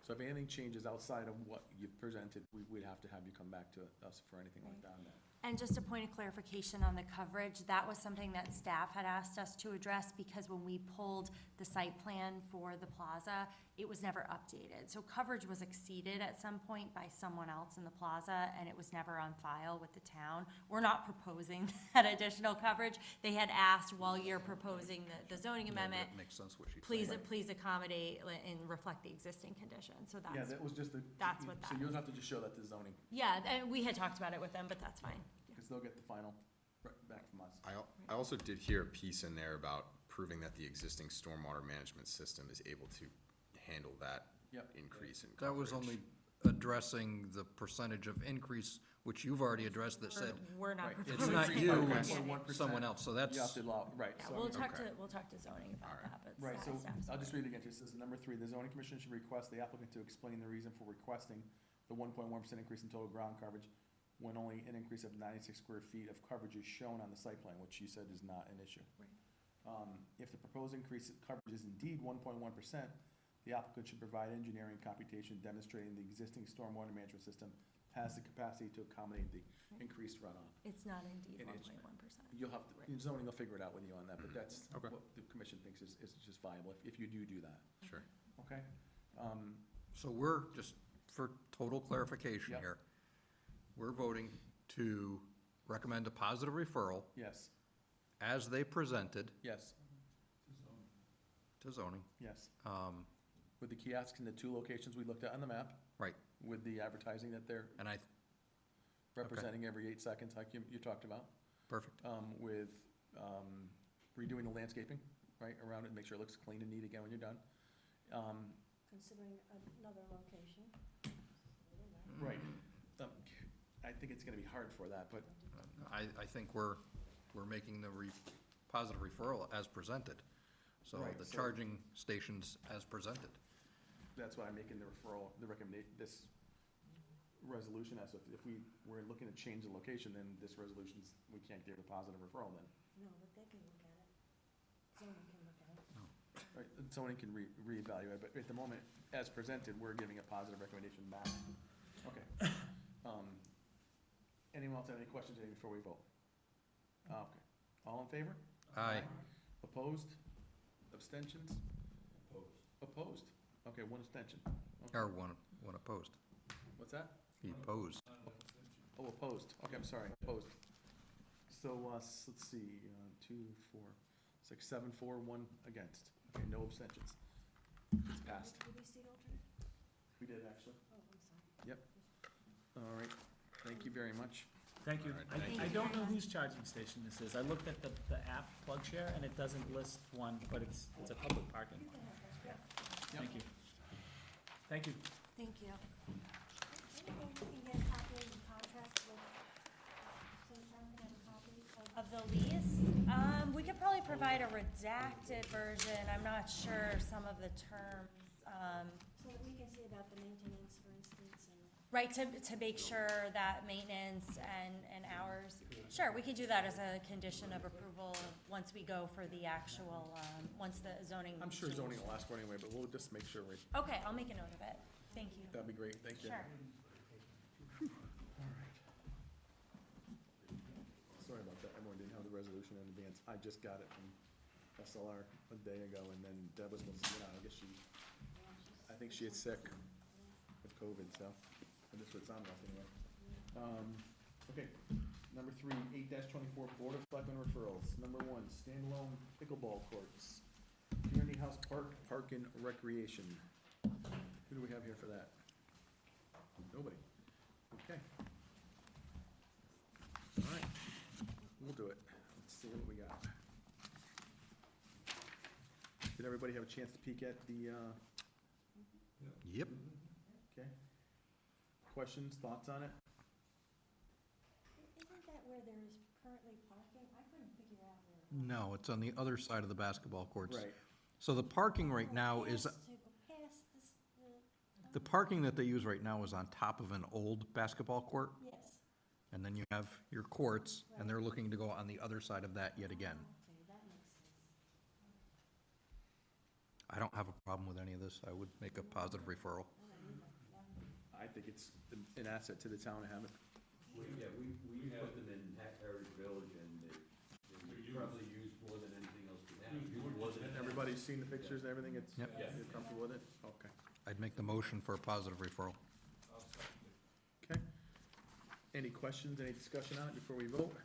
So if anything changes outside of what you've presented, we'd have to have you come back to us for anything like that. And just a point of clarification on the coverage, that was something that staff had asked us to address because when we pulled the site plan for the plaza, it was never updated. So coverage was exceeded at some point by someone else in the plaza, and it was never on file with the town. We're not proposing that additional coverage. They had asked, while you're proposing the zoning amendment, That makes sense what she's please, saying. please accommodate and reflect the existing conditions. So Yeah, that's, that was just the. that's what So that you'll is. have to just show that to zoning, Yeah, and we had talked about it with them, but that's fine. because they'll get the final back from us. I also did hear a piece in there about proving that the existing stormwater management system is able to handle that Yep. increase in That was coverage. only addressing the percentage of increase, which you've already addressed that said, We're not Right. proposing. it's not Increase you, by it's 1.1%. someone else, so You have that's, to allow, right. Yeah, so- we'll talk Okay. to zoning about Alright. that, but Right, so staff's I'll just aware. read it again. It says, number 3, the zoning commission should request the applicant to explain the reason for requesting the 1.1% increase in total ground coverage when only an increase of 96 square feet of coverage is shown on the site plan, which you said is not an issue. If the proposed increase in coverage is indeed 1.1%, the applicant should provide engineering computation demonstrating the existing stormwater management system has the capacity to accommodate the increased runoff. It's not indeed It one is. point 1%. You'll have, to zoning will figure it out with you on that, but that's Okay. what the commission thinks is just viable, if you do that, Sure. okay? so we're, just for total clarification Yep. here, we're voting to recommend a positive referral Yes, as they presented yes, to zoning. yes. Um, With the kiosks in the 2 locations we looked at on the map, Right, with the advertising that they're and I, representing every 8 seconds, like you talked about, perfect. with redoing the landscaping, right, around it, make sure it looks clean and neat again when you're done. Considering another location. Right. I think it's gonna be hard for that, but, I think we're making the positive referral as presented. So Right, the so- charging stations as presented. that's why I'm making the referral, the recommendation, this resolution, as if we were looking to change the location, then this resolution's, we can't give a positive referral then. No, but they can look at it. Zoning can look at it. Right, zoning can reevaluate, but at the moment, as presented, we're giving a positive recommendation back. Okay. Anyone else have any questions before we vote? Okay. All in favor? Aye. Opposed? Abstentions? Opposed. Okay, 1 abstention. Okay. Or one opposed. What's that? He opposed. Oh, opposed. Okay, I'm sorry, opposed. So, let's see, 2, 4, 6, 7, 4, 1 against. Okay, no abstentions. It's passed. Did we see alternate? We did, actually. Oh, I'm sorry. Yep. All right, thank you very much. Thank you. All right, thank I don't know whose charging station this is. I looked at the app PlugShare, and it doesn't list one, but it's a public parking. You can have that. Yep. Thank you. Thank you. Thank you. Anything we can get a copy of the contract with, sometime we have a copy of. Of the lease, we could probably provide a redacted version. I'm not sure some of the terms, So that we can see about the maintenance, for instance, and. right, to make sure that maintenance and hours. Sure, we could do that as a condition of approval once we go for the actual, once the zoning. I'm sure change. zoning will ask for it anyway, but we'll just make sure we, Okay, I'll make a note of it. Thank you. that'd be great, thank you. Sure. Sorry about that, everyone didn't have the resolution in advance. I just got it from SLR a day ago, and then Deb was supposed to, I guess I think she is sick with COVID, so, and this would sound like anyway. Okay, number 3, 8-24, Board of Selectmen referrals. Number 1, standalone pickleball courts. Community House Park and Recreation. Who do we have here for that? Nobody. Okay. All right, we'll do it. Let's see what we got. Did everybody have a chance to peek at the, Yep. okay? Questions, thoughts on it? Isn't that where there is currently parking? I couldn't figure out where. No, it's on the other side of the basketball courts. Right, So the parking right now is, To go past this, the parking that they use right now is on top of an old basketball court, yes, and then you have your courts, and they're looking to go on the other side of that yet again. okay, that makes sense. I don't have a problem with any of this. I would make a positive referral. I think it's an asset to the town to have it. We put them in Heritage Village and they probably use more than anything else we have. Use more than Everybody's seen the pictures and everything, it's, Yep. you're comfortable with it? Okay. I'd make the motion for a positive referral. Okay. Any questions, any discussion on it before we vote?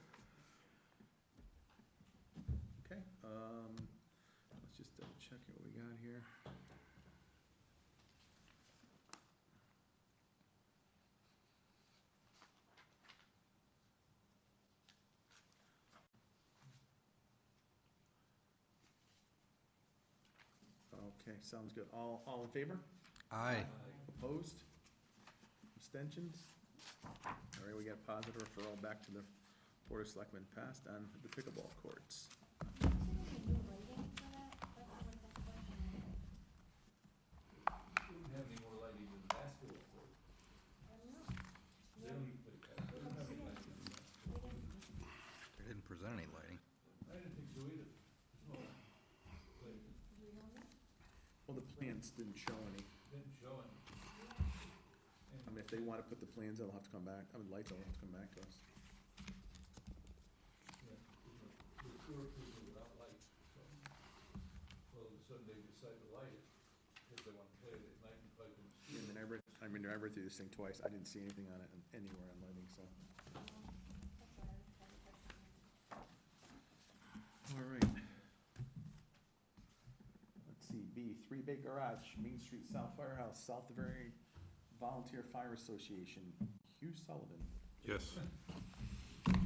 Okay, let's just double check what we got here. Okay, sounds good. All in favor? Aye. Opposed? Abstentions? All right, we got positive referral back to the Board of Selectmen, passed on the pickleball courts. Is there any new lighting for that? That's what the question is. We don't have any more lighting than the basketball court. I don't know. They don't even, they don't have any lighting in there. They didn't present any lighting. I didn't think so either. There's no lighting. We don't know. Well, the plans didn't show any. Didn't show any. I mean, if they wanna put the plans, they'll have to come back, I mean, lights will have to come back to us. Yeah, the court was without lights, so. Well, all of a sudden they decide to light it, because they want to play it at night and fight them. And then I read through this thing twice, I didn't see anything on it, anywhere on lighting, so. That's why I had a question. All right. Let's see, B, 3-bay garage, Main Street South Firehouse, South of Very Volunteer Fire Association, Hugh Sullivan. Yes. What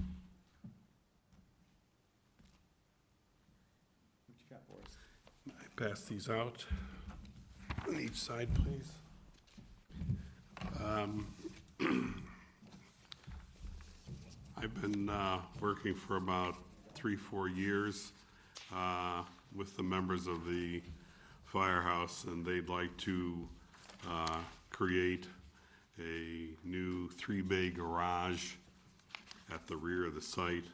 you got for us? I pass these out on each side, please. I've been working for about 3-4 years with the members of the firehouse, and they'd like to create a new 3-bay garage at the rear of the site.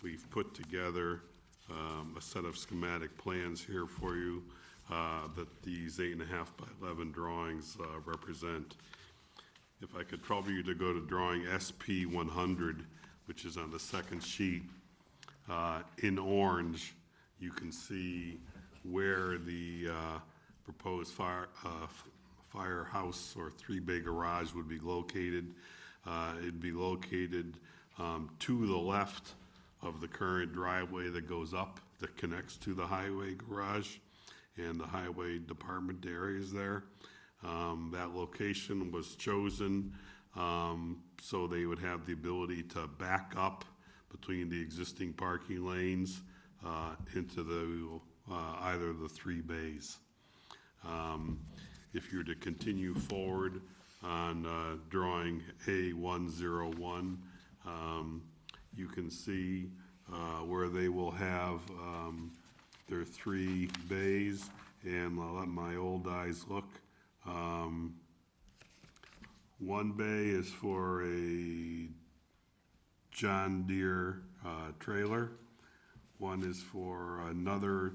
We've put together a set of schematic plans here for you that these 8.5 by 11 drawings represent. If I could trouble you to go to drawing SP 100, which is on the second sheet, in orange, you can see where the proposed firehouse or 3-bay garage would be located. It'd be located to the left of the current driveway that goes up, that connects to the highway garage and the highway department areas there. That location was chosen so they would have the ability to back up between the existing parking lanes into the either of the 3 bays. If you were to continue forward on drawing A101, you can see where they will have their 3 bays, and I'll let my old eyes look. One bay is for a John Deere trailer. One is for another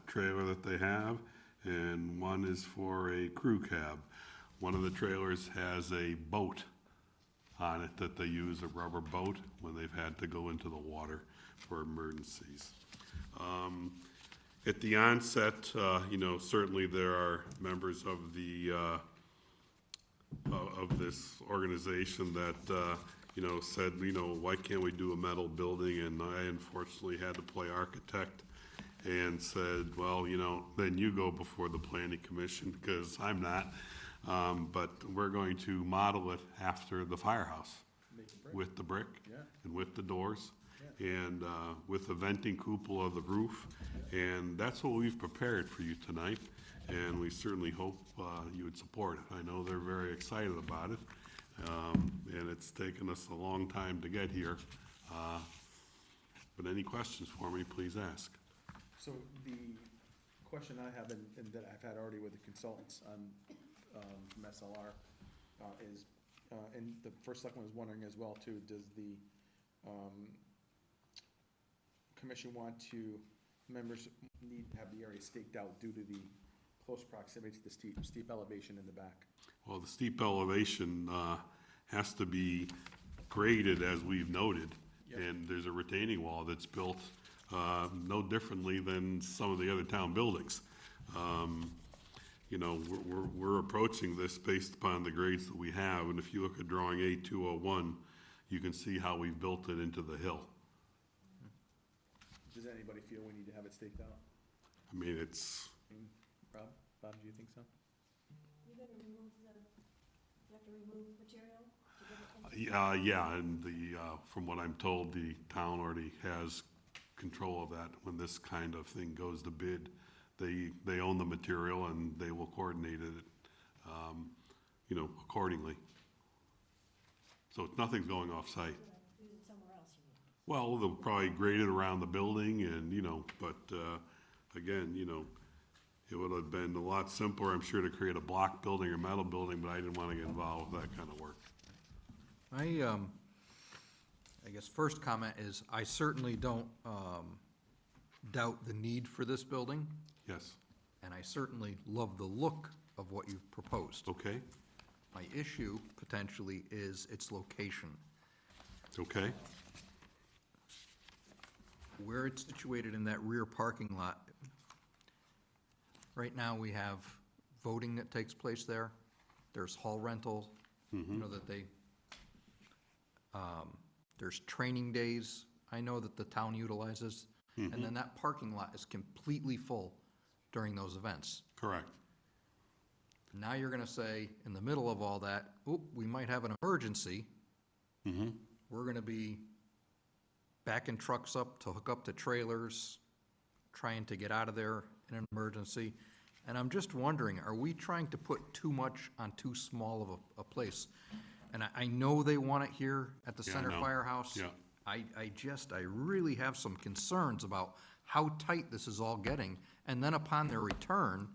trailer that they have, and one is for a crew cab. One of the trailers has a boat on it that they use, a rubber boat, when they've had to go into the water for emergencies. At the onset, you know, certainly there are members of the of this organization that you know, said, you know, why can't we do a metal building? And I unfortunately had to play architect and said, well, you know, then you go before the planning commission, because I'm not. But we're going to model it after the firehouse, Make it brick. with the brick Yeah. and with the doors and with the venting cupola of the roof. And that's what we've prepared for you tonight, and we certainly hope you would support it. I know they're very excited about it, and it's taken us a long time to get here. But any questions for me, please ask. So the question I have, and that I've had already with the consultants on, from SLR, is, and the first selectman was wondering as well too, does the, commission want to, members need to have the area staked out due to the close proximity to the steep elevation in the back? Well, the steep elevation has to be graded, as we've noted, Yep. and there's a retaining wall that's built no differently than some of the other town buildings. You know, we're approaching this based upon the grades that we have, and if you look at drawing A201, you can see how we've built it into the hill. Does anybody feel we need to have it staked out? I mean, it's, Bob, do you think so? You're gonna remove you have to remove material to get it? yeah, and from what I'm told, the town already has control of that. When this kind of thing goes to bid, they own the material and they will coordinate it, you know, accordingly. So nothing's going off-site. Use it somewhere else, you mean? Well, they'll probably grade it around the building and, you know, but, again, you know, it would have been a lot simpler, I'm sure, to create a block building or metal building, but I didn't want to get involved with that kind of work. I guess first comment is, I certainly don't doubt the need for this building, Yes, and I certainly love the look of what you've proposed. okay, My issue potentially is its location. okay, Where it's situated in that rear parking lot. Right now, we have voting that takes place there. There's hall rental, you know, that they, there's training days, I know that the town utilizes. And then that parking lot is completely full during those events. correct. Now you're gonna say, in the middle of all that, oop, we might have an emergency. We're gonna be backing trucks up to hook up to trailers, trying to get out of there in an emergency. And I'm just wondering, are we trying to put too much on too small of a place? And I know they want it here at the Yeah, I center know. firehouse. Yeah. I really have some concerns about how tight this is all getting. And then upon their return,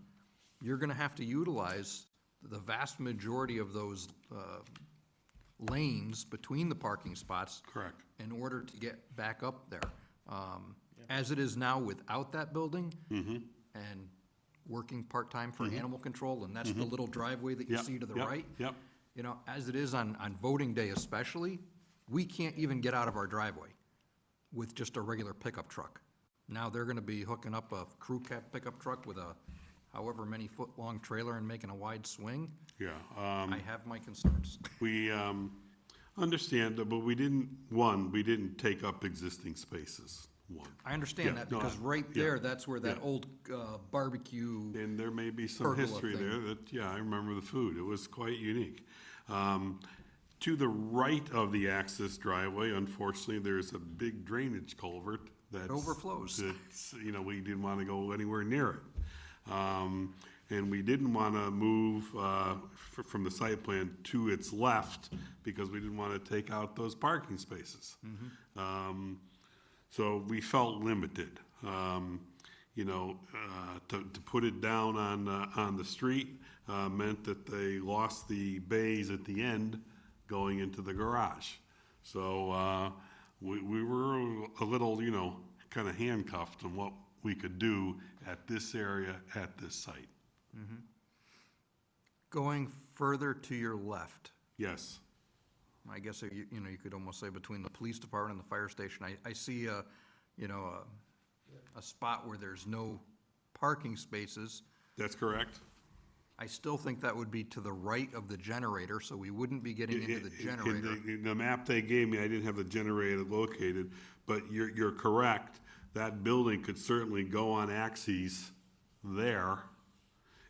you're gonna have to utilize the vast majority of those, lanes between the parking spots. Correct. In order to get back up there. As it is now without that building. And working part-time for animal control, and that's the little driveway that you Yep, see to the yep, right. yep. You know, as it is on voting day especially, we can't even get out of our driveway with just a regular pickup truck. Now they're gonna be hooking up a crew cab pickup truck with a however many foot-long trailer and making a wide swing. Yeah, I have my concerns. we understand, that, but we didn't take up existing spaces, one. I understand Yeah, that, no, because right yeah, there, that's where that yeah. old barbecue, And there may be some Pergola history thing. there that, yeah, I remember the food, it was quite unique. To the right of the access driveway, unfortunately, there's a big drainage culvert that overflows. That's, you know, we didn't want to go anywhere near it. And we didn't want to move from the site plan to its left because we didn't want to take out those parking spaces. So we felt limited. You know, to put it down on the street meant that they lost the bays at the end going into the garage. So we were a little, you know, kind of handcuffed on what we could do at this area, at this site. Going further to your left, Yes, I guess, you know, you could almost say between the police department and the fire station, I see a, you know, a spot where there's no parking spaces. that's correct. I still think that would be to the right of the generator, so we wouldn't be getting into the In generator. the map they gave me, I didn't have the generator located, but you're correct. That building could certainly go on axes there,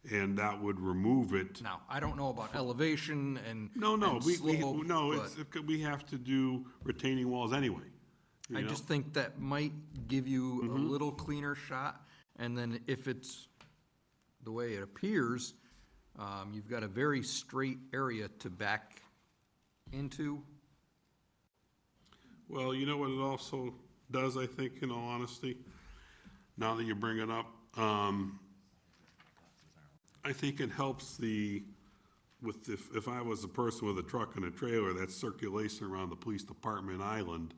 and that would remove it. Now, I don't know about elevation and No, and slope, it's, we have to do retaining walls anyway. you I know? just think that might give you a little cleaner shot, and then if it's the way it appears, you've got a very straight area to back into. Well, you know what it also does, I think, in all honesty? Now that you bring it up, I think it helps if I was a person with a truck and a trailer, that circulation around the police department island,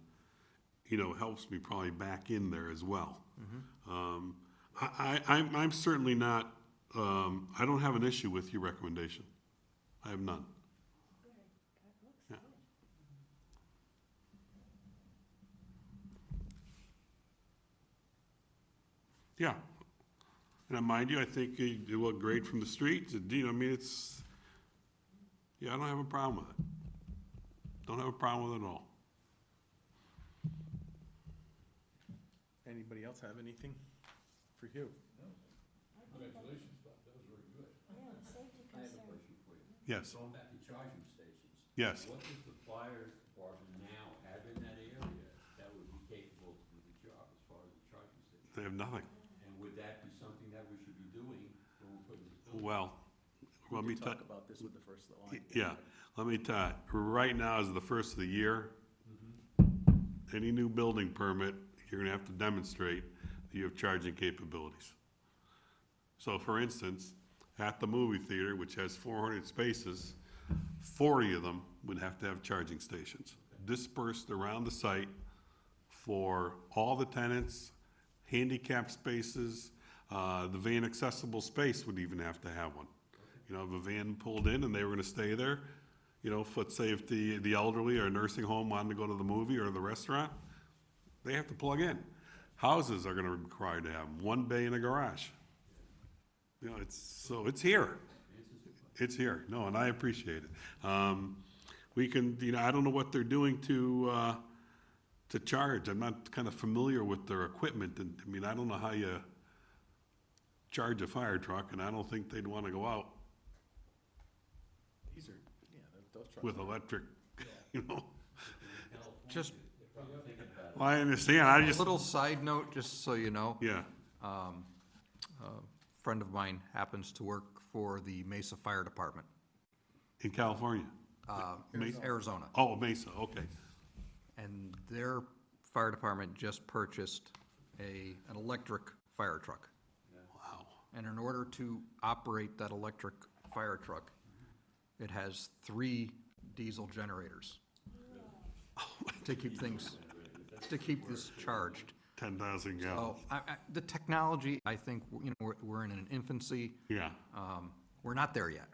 helps me probably back in there as well. I'm certainly not, I don't have an issue with your recommendation. I have none. Yeah. Yeah. And mind you, I think you look great from the street. I mean, I don't have a problem with it. Don't have a problem with it at all. Anybody else have anything for you? Congratulations, Bob, that was very good. Yeah, safety I have a concern. question for you. Yes, Going back to charging stations. yes. What does the fire department now have in that area that would be capable to do the job as far as the charging station? They have nothing. And would that be something that we should be doing when we're putting this building? Well, let me We tell, did talk about this with the first line. yeah, let me tell you, right now is the first of the year. Any new building permit, you're gonna have to demonstrate that you have charging capabilities. So for instance, at the movie theater, which has 400 spaces, 40 of them would have to have charging stations dispersed around the site for all the tenants, handicap spaces, the van accessible space would even have to have one. If a van pulled in and they were gonna stay there, let's say if the elderly or a nursing home wanted to go to the movie or the restaurant, they have to plug in. Houses are gonna require to have one bay in a garage. It's here. It's here. No, and I appreciate it. We can, I don't know what they're doing to charge. I'm not kind of familiar with their equipment, and, I don't know how you charge a fire truck, and I don't think they'd wanna go out These are, those trucks. with electric, Just Well, I understand, I a just, little side note, just so you know. yeah, A friend of mine happens to work for the Mesa Fire Department, in California. Mesa? Arizona. Oh, Mesa, okay. And their fire department just purchased an electric fire truck. Wow. And in order to operate that electric fire truck, it has 3 diesel generators to keep this charged. 10,000 Oh, gallons. the technology, I think, we're in an infancy. Yeah, We're not there yet,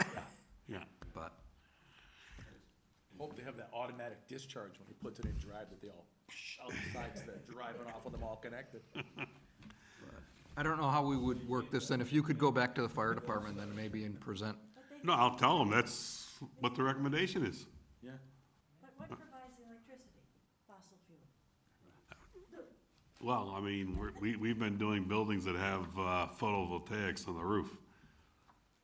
yeah. but Hope they have that automatic discharge when he puts it in drive, that they all out the sides, that driving off with them all connected. I don't know how we would work this in. If you could go back to the fire department then maybe and present. No, I'll tell them, that's what the recommendation is. Yeah. But what provides the electricity? Fossil fuel. Well, we've been doing buildings that have photovoltaics on the roof.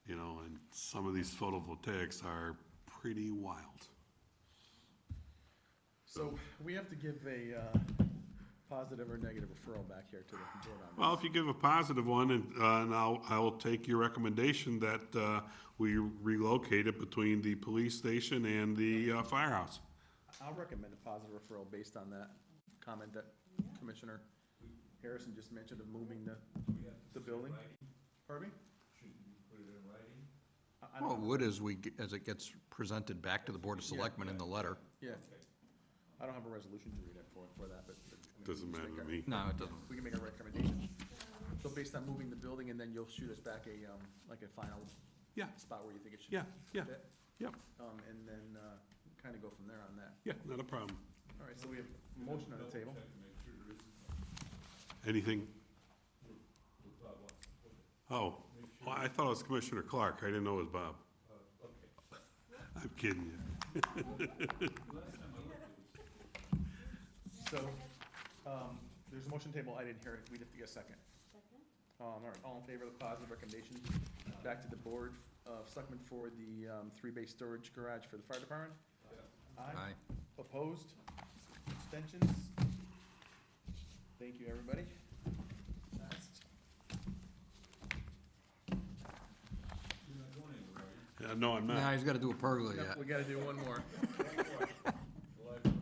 And some of these photovoltaics are pretty wild. So we have to give a positive or negative referral back here to the board on this. Well, if you give a positive one, and I will take your recommendation that we relocate it between the police station and the firehouse. I'll recommend a positive referral based on that comment that Commissioner Harrison just mentioned of moving the building. Pardon me? Should we put it in writing? I Well, don't, it would as it gets presented back to the Board of Selectmen in the letter. yeah. I don't have a resolution to read it for that, but. Doesn't matter to me. No, it doesn't. We can make a recommendation. So based on moving the building, and then you'll shoot us back like a final Yeah, spot where you think it should. yeah, yeah, fit. yep, And then, kind of go from there on that. yeah, not a problem. All right, so we have a motion on the table. Check to make sure there isn't Anything? what Bob wants to put it. Oh, well, I thought it was Commissioner Clark. I didn't know it was Bob. Okay. I'm kidding you. Last time I looked, it was So, there's a motion table, I didn't hear it, we'd have to get a second. Second? All right, all in favor of the positive recommendation, back to the board of selectmen for the 3-bay storage garage for the fire department? Aye. Opposed? Abstentions? Thank you, everybody. Passed. You're not going anywhere, are you? Yeah, no, I'm Now not. he's gotta do a burglar Yep, yet. we gotta do one more. The library.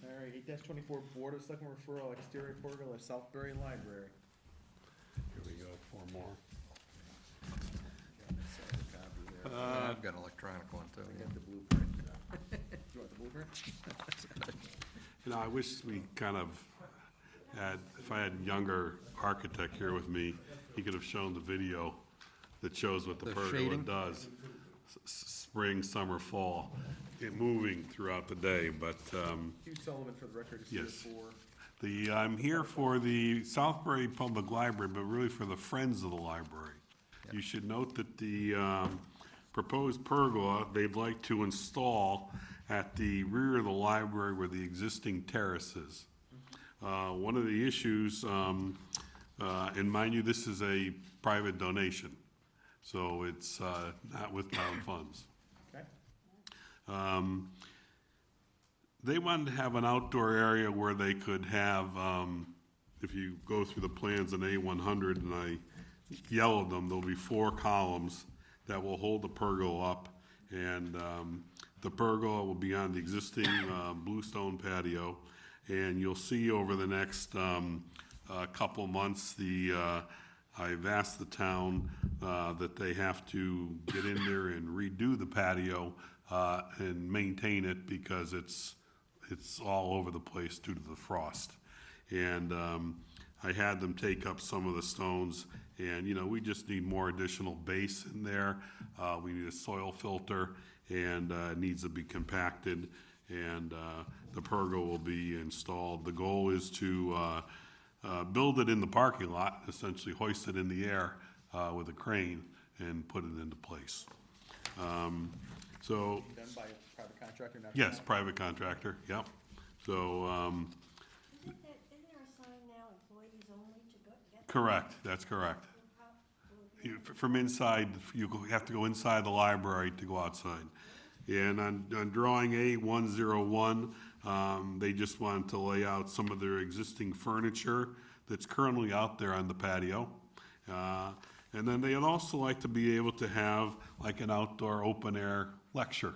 All right, 8-24, Board of Selectmen referral, exterior portal at Southbury Library. Here we go, 4 more. Yeah, I've got an electronic one too. I got the blueprint. You want the blueprint? You know, I wish we kind of had, if I had a younger architect here with me, he could have shown the video that shows what the The pergola shading? does. Spring, summer, fall, it moving throughout the day, but, Hugh Sullivan for the record is here Yes. for, I'm here for the Southbury Public Library, but really for the Friends of the Library. You should note that the proposed pergola, they'd like to install at the rear of the library where the existing terrace is. One of the issues, and mind you, this is a private donation, so it's not with town funds. okay? They wanted to have an outdoor area where they could have, if you go through the plans in A100, and I yellowed them, there'll be 4 columns that will hold the pergola up. And the pergola will be on the existing bluestone patio. And you'll see over the next couple months, I've asked the town that they have to get in there and redo the patio and maintain it because it's all over the place due to the frost. And I had them take up some of the stones, and, you know, we just need more additional base in there. We need a soil filter, and it needs to be compacted, and the pergola will be installed. The goal is to build it in the parking lot, essentially hoist it in the air with a crane and put it into place. So, Done by a private contractor, not? yes, private contractor, yep. So, Isn't there a sign now, employees only to go get? correct, that's correct. How- will it be- From inside, have to go inside the library to go outside. And on drawing A101, they just wanted to lay out some of their existing furniture that's currently out there on the patio. And then they'd also like to be able to have like an outdoor open-air lecture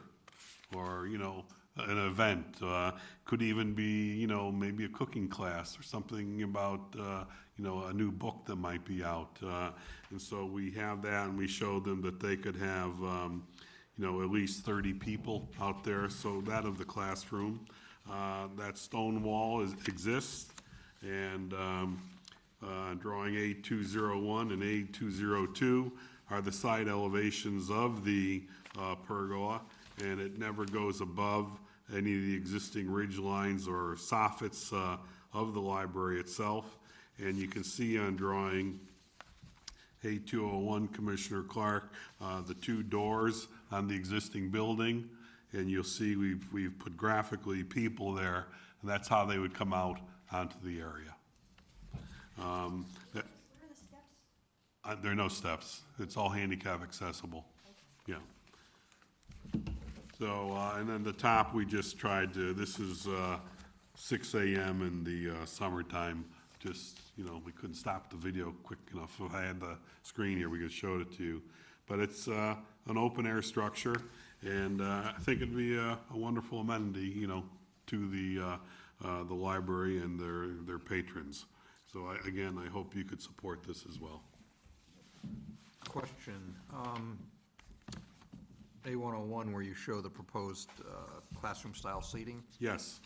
or, you know, an event. Could even be, you know, maybe a cooking class or something about, you know, a new book that might be out. And so we have that, and we showed them that they could have, you know, at least 30 people out there, so that of the classroom. That stone wall exists, and drawing A201 and A202 are the side elevations of the pergola, and it never goes above any of the existing ridge lines or soffits of the library itself. And you can see on drawing A201, Commissioner Clark, the 2 doors on the existing building, and you'll see we've put graphically people there, and that's how they would come out onto the area. Where are the steps? There are no steps. It's all handicap accessible. Yeah. So, and then the top, we just tried to, this is 6 AM in the summertime. Just, you know, we couldn't stop the video quick enough. If I had the screen here, we could show it to you. But it's an open-air structure, and I think it'd be a wonderful amenity, you know, to the library and their patrons. So again, I hope you could support this as well. Question, A101 where you show the proposed classroom-style seating, Yes.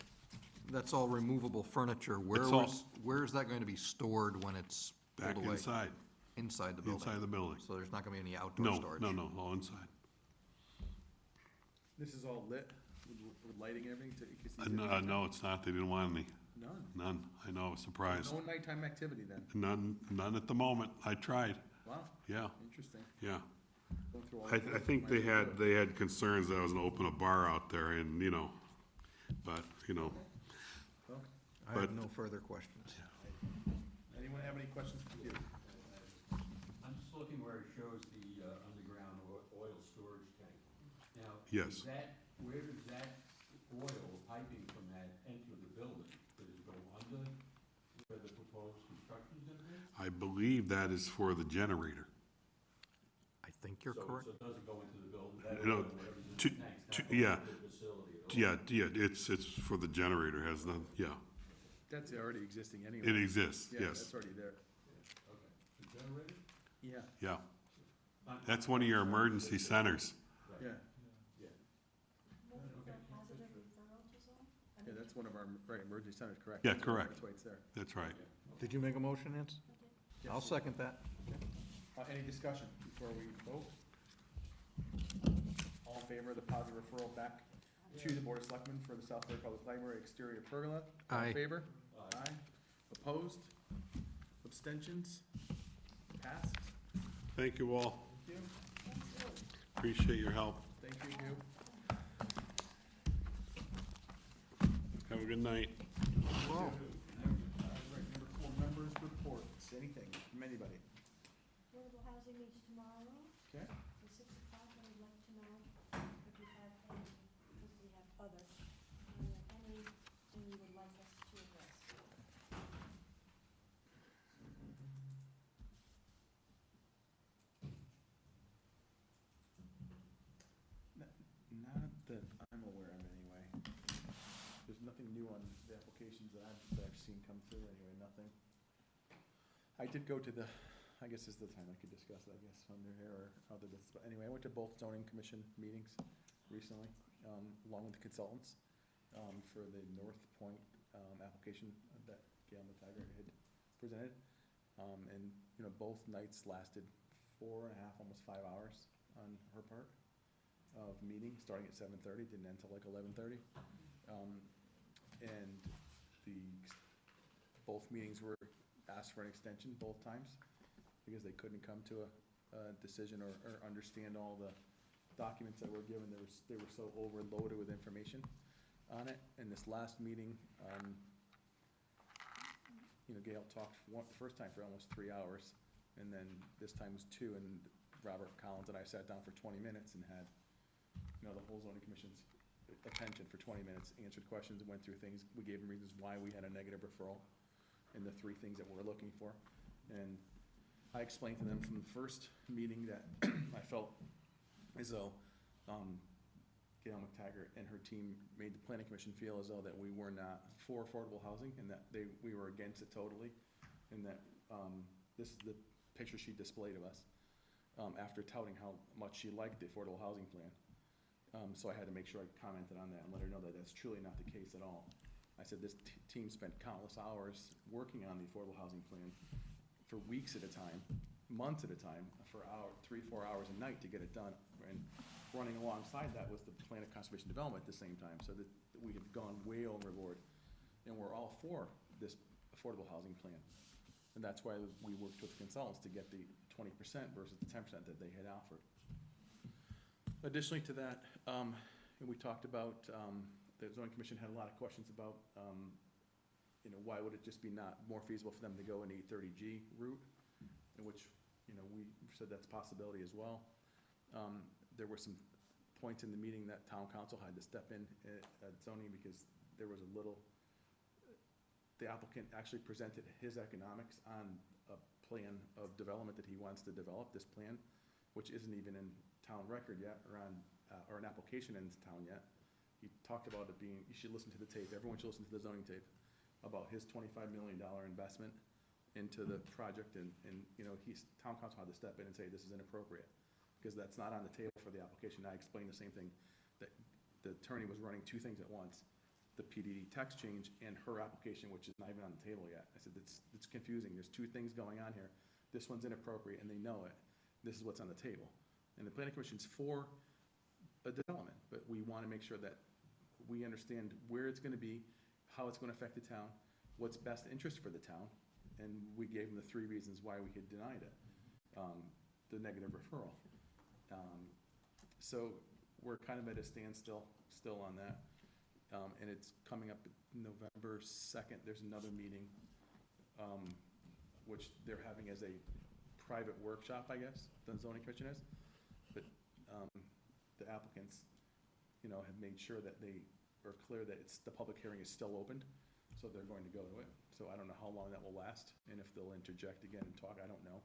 that's all removable furniture. It's all- Where is that going to be stored when it's Back pulled away? inside, Inside the building? inside the building. So there's not going to be any outdoor No, storage? no, all inside. This is all lit with lighting and everything, so you can see? the- No, it's not. They didn't want any. None. None. I know, I was surprised. No nighttime activity then? None at the moment. I tried. Wow, Yeah, interesting. yeah. Going through all I the- think they had concerns that I was gonna open a bar out there and, you know, but, you know, Well, I have But- no further questions. anyone have any questions for you? I'm just looking where it shows the underground oil storage tank. Now, Yes. is that, where does that oil piping from that enter the building? Does it go under where the proposed construction's gonna be? I believe that is for the generator. I think you're correct. So it doesn't go into the building, that No, oil, whatever's in the to- tanks, to- not going yeah. into the facility at all? Yeah, it's for the generator, has the, yeah. That's already existing anyway. It exists, Yeah, yes. that's already there. Okay, the generator? Yeah. Yeah, That's one of your emergency centers. Yeah, Moving from positive referral to zone? I yeah, mean, that's one of our, right, emergency centers, correct? Yeah, That's why- correct. That's why it's there. That's right. Did you make a motion, Nance? I'll second that. Any discussion before we vote? All in favor of the positive referral back to the Board of Selectmen for the Southbury Public Library exterior pergola? All Aye. in favor? Aye. Opposed? Abstentions? Passed. Thank you all. Thank you. Appreciate your help. Thank you, Hugh. Have a good night. Right, number 4, members' reports. Anything from anybody? affordable housing meets tomorrow Okay? at 6 o'clock. I would like to know if you have any, because we have other, anything you would like us to address. Not that I'm aware of, anyway. There's nothing new on the applications that I've seen come through, anyway, nothing. I did go to the, I guess this is the time I could discuss it, I guess, under here or other, but anyway, I went to both zoning commission meetings recently, along with the consultants, for the North Point, application that Gail McTaggart had presented. And, you know, both nights lasted 4.5, almost 5 hours on her part of meeting, starting at 7:30, didn't end till like 11:30. And both meetings were asked for an extension both times, because they couldn't come to a decision or understand all the documents that were given. They were so overloaded with information on it. And this last meeting, you know, Gail talked the first time for almost 3 hours, and then this time was 2, and Robert Collins and I sat down for 20 minutes and had, you know, the whole zoning commission's attention for 20 minutes, answered questions and went through things. We gave them reasons why we had a negative referral and the 3 things that we're looking for. And I explained to them from the first meeting that I felt as though Gail McTaggart and her team made the planning commission feel as though that we were not for affordable housing, and that we were against it totally, and that this is the picture she displayed of us after touting how much she liked the affordable housing plan. So I had to make sure I commented on that and let her know that that's truly not the case at all. I said this team spent countless hours working on the affordable housing plan for weeks at a time, months at a time, for 3-4 hours a night to get it done. And running alongside that was the plan of conservation development at the same time, so that we had gone way overboard. And we're all for this affordable housing plan. And that's why we worked with consultants to get the 20% versus the 10% that they had offered. Additionally to that, we talked about, the zoning commission had a lot of questions about, you know, why would it just be not more feasible for them to go an 830G route, in which, you know, we said that's a possibility as well. There were some points in the meeting that town council had to step in at zoning, because there was a little, the applicant actually presented his economics on a plan of development that he wants to develop, this plan, which isn't even in town record yet, or an application in town yet. He talked about it being, you should listen to the tape, everyone should listen to the zoning tape, about his $25 million investment into the project, and you know, town council had to step in and say, this is inappropriate, because that's not on the table for the application. I explained the same thing, that the attorney was running 2 things at once, the PDD text change and her application, which is not even on the table yet. I said, it's confusing, there's 2 things going on here, this one's inappropriate, and they know it, this is what's on the table. And the planning commission's for a development, but we want to make sure that we understand where it's going to be, how it's going to affect the town, what's best interest for the town, and we gave them the 3 reasons why we had denied it, the negative referral. So we're kind of at a standstill still on that, and it's coming up November 2nd. There's another meeting, which they're having as a private workshop, I guess, the zoning commission is. But the applicants, you know, have made sure that they are clear that the public hearing is still opened, so they're going to go to it. So I don't know how long that will last, and if they'll interject again and talk, I don't know.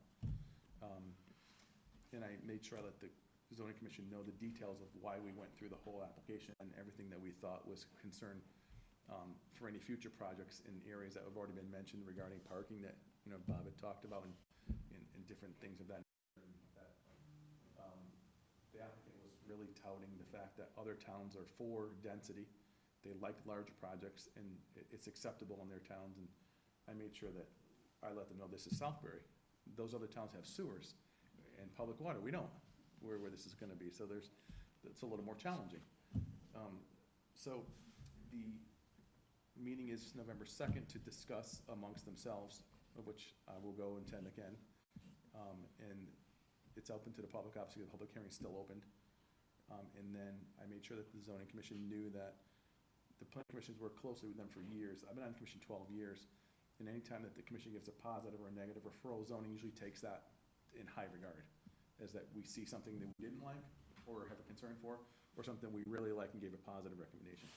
And I made sure I let the zoning commission know the details of why we went through the whole application and everything that we thought was concern for any future projects in areas that have already been mentioned regarding parking that, you know, Bob had talked about, and different things of that. the applicant was really touting the fact that other towns are for density. They like large projects and it's acceptable in their towns, and I made sure that I let them know this is Southbury. Those other towns have sewers and public water, we don't, where this is gonna be, so it's a little more challenging. So the meeting is November 2nd to discuss amongst themselves, of which I will go and attend again. And it's open to the public, obviously the public hearing is still opened. And then I made sure that the zoning commission knew that the planning commissions work closely with them for years. I've been on the commission 12 years, and anytime that the commission gives a positive or a negative referral, zoning usually takes that in high regard, as that we see something that we didn't like or have a concern for, or something we really like and gave a positive recommendation.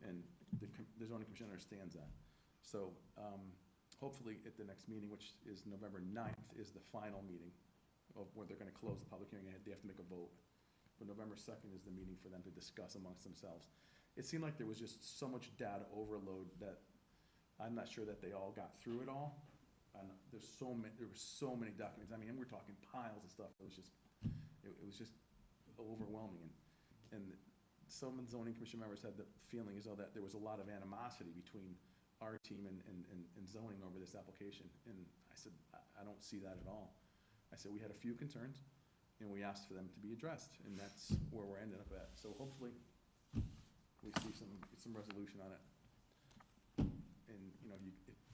And the zoning commission understands that. So hopefully at the next meeting, which is November 9th, is the final meeting of where they're gonna close the public hearing, and they have to make a vote. But November 2nd is the meeting for them to discuss amongst themselves. It seemed like there was just so much data overload that I'm not sure that they all got through it all. And there were so many documents. I mean, we're talking piles of stuff. It was just overwhelming. And some of the zoning commission members had the feeling as though that there was a lot of animosity between our team and zoning over this application. And I said, I don't see that at all. I said, we had a few concerns and we asked for them to be addressed, and that's where we're ending up at. So hopefully we see some resolution on it. And, you know,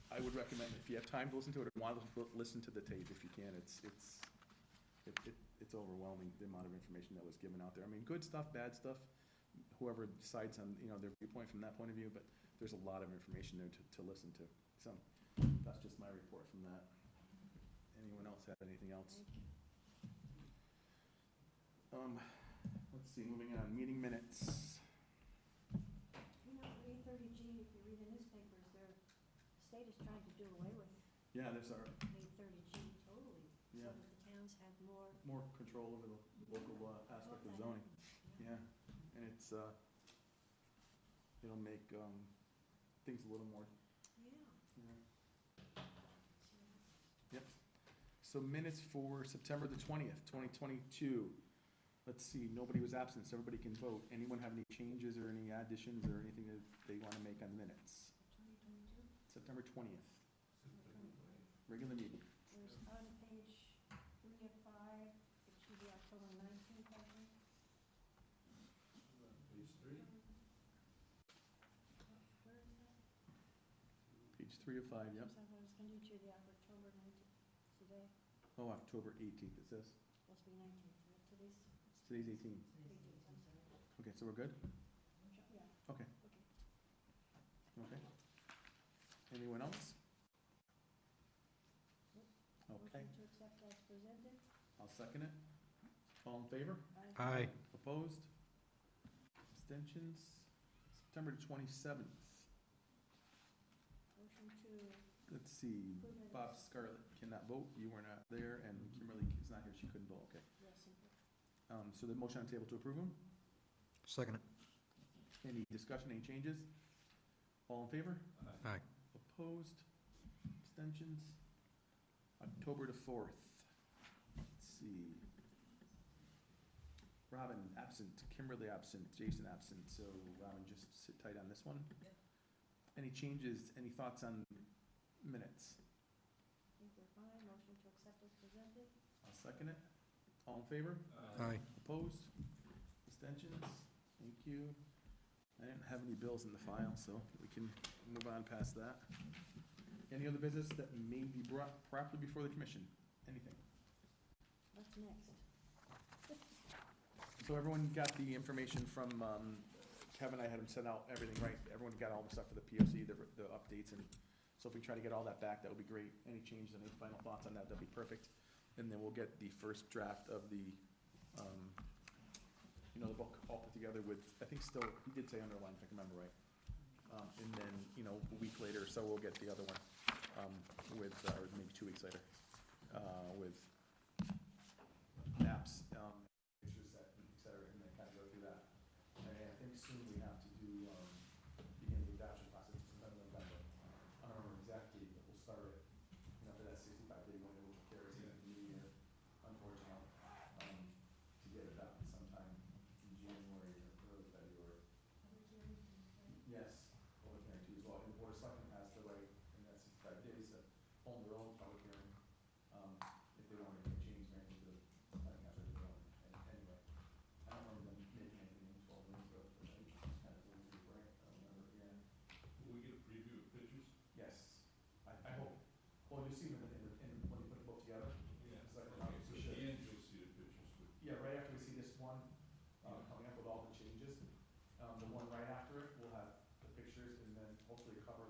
I would recommend, if you have time to listen to it, or want to listen to the tape if you can, it's overwhelming, the amount of information that was given out there. I mean, good stuff, bad stuff, whoever decides on, you know, their viewpoint from that point of view, but there's a lot of information there to listen to. So that's just my report from that. Anyone else have anything else? Let's see, moving on, meeting minutes. You know, 830G, if you read the newspapers, the state is trying to do away with Yeah, there's our 830G totally, so Yeah. that the towns have more. more control over the local aspect of zoning. Yeah, and it's, it'll make things a little more, Yeah. you know. Yep. So minutes for September the 20th, 2022. Let's see, nobody was absent, so everybody can vote. Anyone have any changes or any additions or anything that they want to make on minutes? 2022? September 20th, regular meeting. There's on page 3 of 5, it should be October 19th, I think. Page 3? Where is that? Page 3 of 5, yep. So I was going to do the October 19th today, Oh, October 18th, it says. supposed to be 19th, right? Today's 18. 18th, I'm sorry. Okay, so we're good? Yeah, Okay, okay. okay. Anyone else? Okay, Motion to accept as presented. I'll second it. All in favor? Aye. Opposed? Abstentions? September 27th. Motion to, Let's see, Bob Scarlett cannot vote, you were not there, and Kimberly is not here, she couldn't vote, okay. yes, and So the motion on the table to approve them? Second it. Any discussion, any changes? All in favor? Aye. Opposed? Abstentions? October the 4th. Let's see. Robin absent, Kimberly absent, Jason absent, so Robin, just sit tight on this one. Any changes, any thoughts on minutes? I think we're fine. Motion to accept as presented. I'll second it. All in favor? Aye. Opposed? Abstentions? Thank you. I didn't have any bills in the file, so we can move on past that. Any other business that may be brought properly before the commission? Anything? What's next? So everyone got the information from Kevin, I had him send out everything, right? Everyone got all the stuff for the POC, the updates, and so if we try to get all that back, that would be great. Any changes, any final thoughts on that, that'd be perfect. And then we'll get the first draft of the, you know, the book all put together with, I think still, he did say underline, if I can remember right. And then, you know, a week later, so we'll get the other one, with, or maybe 2 weeks later, with maps, picture set, et cetera, and then kind of go through that. And I think soon we have to do, begin the adoption process sometime in November. I don't remember exactly, but we'll start it, you know, for that 65-day window, which will carry us into the new year, unfortunately, to get it adopted sometime years and then hopefully cover